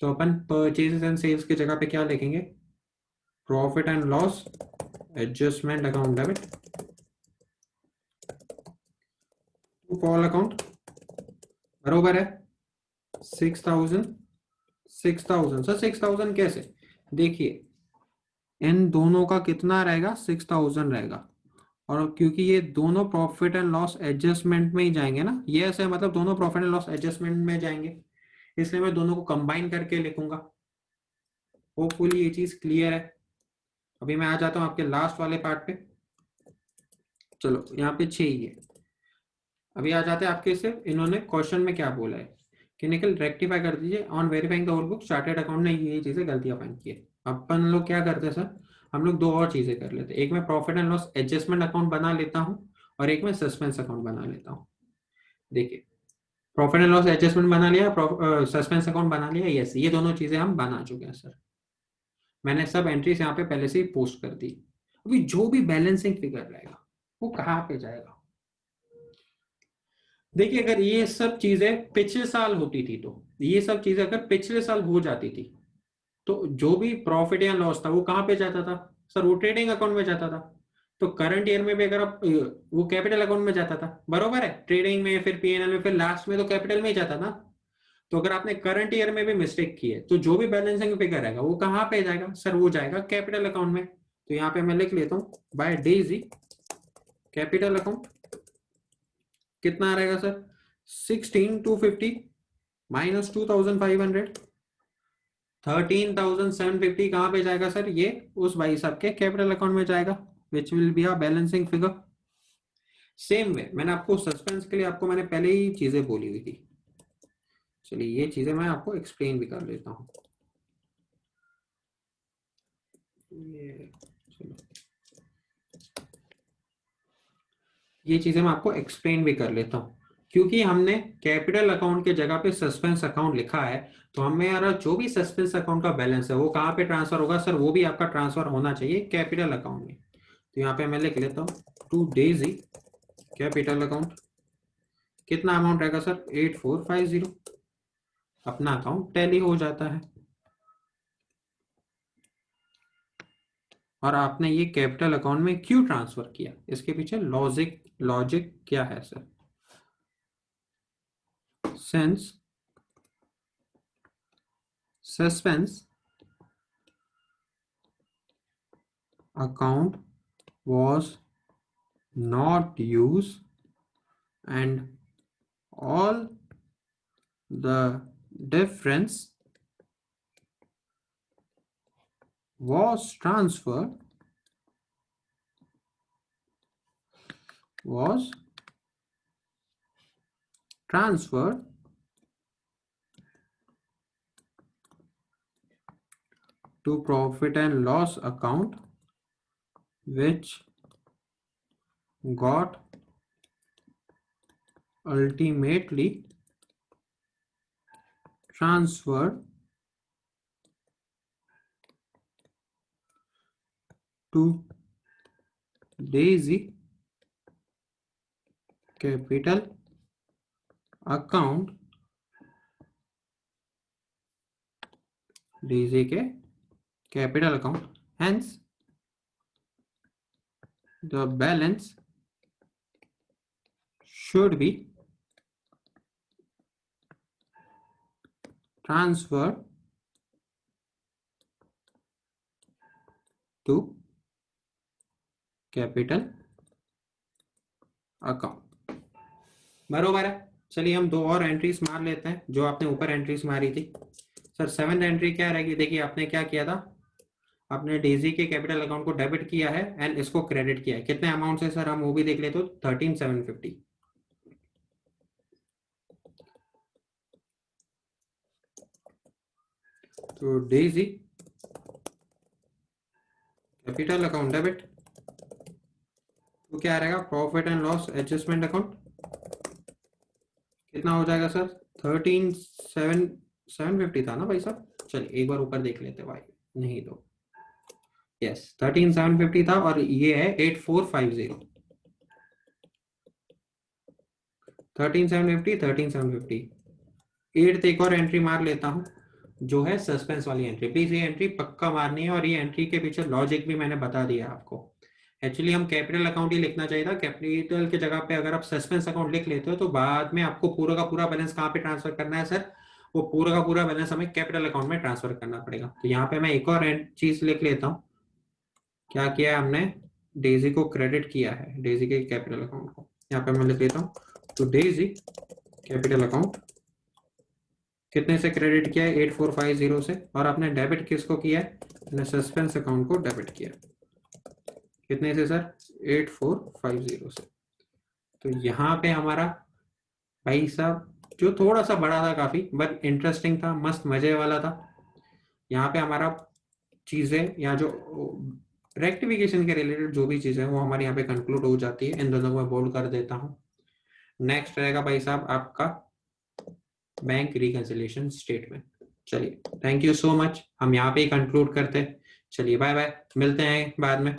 तो अपन परचेजेस एंड सेल्स की जगह पे क्या लिखेंगे, profit and loss adjustment account debit call account बरोबर है 6,000 6,000। सर 6,000 कैसे? देखिए इन दोनों का कितना रहेगा 6,000 रहेगा, और क्योंकि ये दोनों प्रॉफिट एंड लॉस एडजस्टमेंट में ही जाएंगे ना, ये ऐसे मतलब दोनों प्रॉफिट एंड लॉस एडजस्टमेंट में जाएंगे, इसलिए मैं दोनों को कंबाइन करके लिखूंगा। होपफुली ये चीज क्लियर है। अभी मैं आ जाता हूं आपके लास्ट वाले पार्ट पे। चलो यहाँ पे 6 ही है। अभी आ जाते हैं आपके से, इन्होंने क्वेश्चन में क्या बोला है कि निखिल रेक्टिफाई कर दीजिए on verifying the old book chartered account ने ये चीजें गलतियां फाइंड की है। अपन लोग क्या करते हैं सर, हम लोग दो और चीजें कर लेते हैं, एक मैं profit and loss adjustment account बना लेता हूँ और एक मैं सस्पेंस अकाउंट बना लेता हूँ। देखिए प्रॉफिट एंड लॉस एडजस्टमेंट बना लिया, सस्पेंस अकाउंट बना लिया, यस ये दोनों चीजें हम बना चुके हैं सर। मैंने सब एंट्रीज यहाँ पे पहले से ही पोस्ट कर दी। अभी जो भी बैलेंसिंग फिगर रहेगा वो कहाँ पे जाएगा? देखिए अगर ये सब चीजें पिछले साल होती थी, तो ये सब चीजें अगर पिछले साल हो जाती थी तो जो भी प्रॉफिट या लॉस था वो कहाँ पे जाता था सर? वो ट्रेडिंग अकाउंट में जाता था। तो करंट ईयर में भी अगर आप वो कैपिटल अकाउंट में जाता था, बरोबर है, ट्रेडिंग में फिर पीएनएल में फिर लास्ट में तो कैपिटल में ही जाता था। तो अगर आपने करंट ईयर में भी मिस्टेक की है तो जो भी बैलेंसिंग फिगर रहेगा वो कहाँ पे जाएगा सर? वो जाएगा कैपिटल अकाउंट में। तो यहाँ पे मैं लिख लेता हूँ बाय डेजी कैपिटल अकाउंट। कितना रहेगा सर? 16,250 माइनस 2,500, 13,750 कहाँ पे जाएगा सर? ये उस भाई साहब के कैपिटल अकाउंट में जाएगा, which will be a balancing figure. Same way मैंने आपको सस्पेंस के लिए आपको मैंने पहले ही चीजें बोली हुई थी। चलिए ये चीजें मैं आपको एक्सप्लेन भी कर लेता हूँ। ये चलो ये चीजें मैं आपको एक्सप्लेन भी कर लेता हूँ। क्योंकि हमने कैपिटल अकाउंट के जगह पे सस्पेंस अकाउंट लिखा है, तो हमें यार जो भी सस्पेंस अकाउंट का बैलेंस है वो कहाँ पे ट्रांसफर होगा सर? वो भी आपका ट्रांसफर होना चाहिए कैपिटल अकाउंट में। तो यहाँ पे मैं लिख लेता हूँ टू डेजी कैपिटल अकाउंट। कितना अमाउंट रहेगा सर? 8450। अपना अकाउंट टैली हो जाता है। और आपने ये कैपिटल अकाउंट में क्यों ट्रांसफर किया, इसके पीछे लॉजिक लॉजिक क्या है sir? Since suspense account was not used and all the difference was transferred to profit and loss account which got ultimately transferred to Daisy capital account, Daisy के capital account, hence the balance should be transferred to capital account. बरोबर है। चलिए हम दो और entries मार लेते हैं जो आपने ऊपर एंट्रीज मारी थी। सर 7th एंट्री क्या रहेगी? देखिए आपने क्या किया था, आपने डेजी के कैपिटल अकाउंट को डेबिट किया है एंड इसको क्रेडिट किया है। कितने अमाउंट से सर? हम वो भी देख लेते हो 13,750। तो डेजी कैपिटल अकाउंट डेबिट, तो क्या रहेगा? Profit and loss adjustment account. कितना हो जाएगा सर? 13,750 था ना भाई साहब? चलिए एक बार ऊपर देख लेते भाई, नहीं तो यस 13,750 था और ये है 8450। 13,750 13,750। 8th एक और एंट्री मार लेता हूं जो है सस्पेंस वाली एंट्री। प्लीज ये एंट्री पक्का मारनी है और ये एंट्री के पीछे लॉजिक भी मैंने बता दिया आपको। एक्चुअली हम कैपिटल अकाउंट ही लिखना चाहिए था। कैपिटल की जगह पे अगर आप सस्पेंस अकाउंट लिख लेते हो तो बाद में आपको पूरा का पूरा बैलेंस कहाँ पे ट्रांसफर करना है सर, वो पूरा का पूरा बैलेंस हमें कैपिटल अकाउंट में ट्रांसफर करना पड़ेगा। तो यहाँ पे मैं एक और चीज लिख लेता हूँ। क्या किया है हमने, डेजी को क्रेडिट किया है, डेजी के कैपिटल अकाउंट को। यहाँ पे मैं लिख लेता हूँ तो डेजी कैपिटल अकाउंट कितने से क्रेडिट किया है, 8450 से। और आपने डेबिट किसको किया है, मैंने सस्पेंस अकाउंट को डेबिट किया। कितने से सर, 8450 से। तो यहाँ पे हमारा भाई साहब जो थोड़ा सा बड़ा था काफी, बट इंटरेस्टिंग था, मस्त मजे वाला था। यहाँ पे हमारा चीजें या जो रेक्टिफिकेशन के रिलेटेड जो भी चीजें वो हमारे यहाँ पे कंक्लूड हो जाती है। इन दोनों को मैं बोल्ड कर देता हूँ। नेक्स्ट रहेगा भाई साहब आपका बैंक रिकंसिलिएशन स्टेटमेंट। चलिए थैंक यू सो मच, हम यहाँ पे ही कंक्लूड करते हैं। चलिए बाय बाय, मिलते हैं बाद में।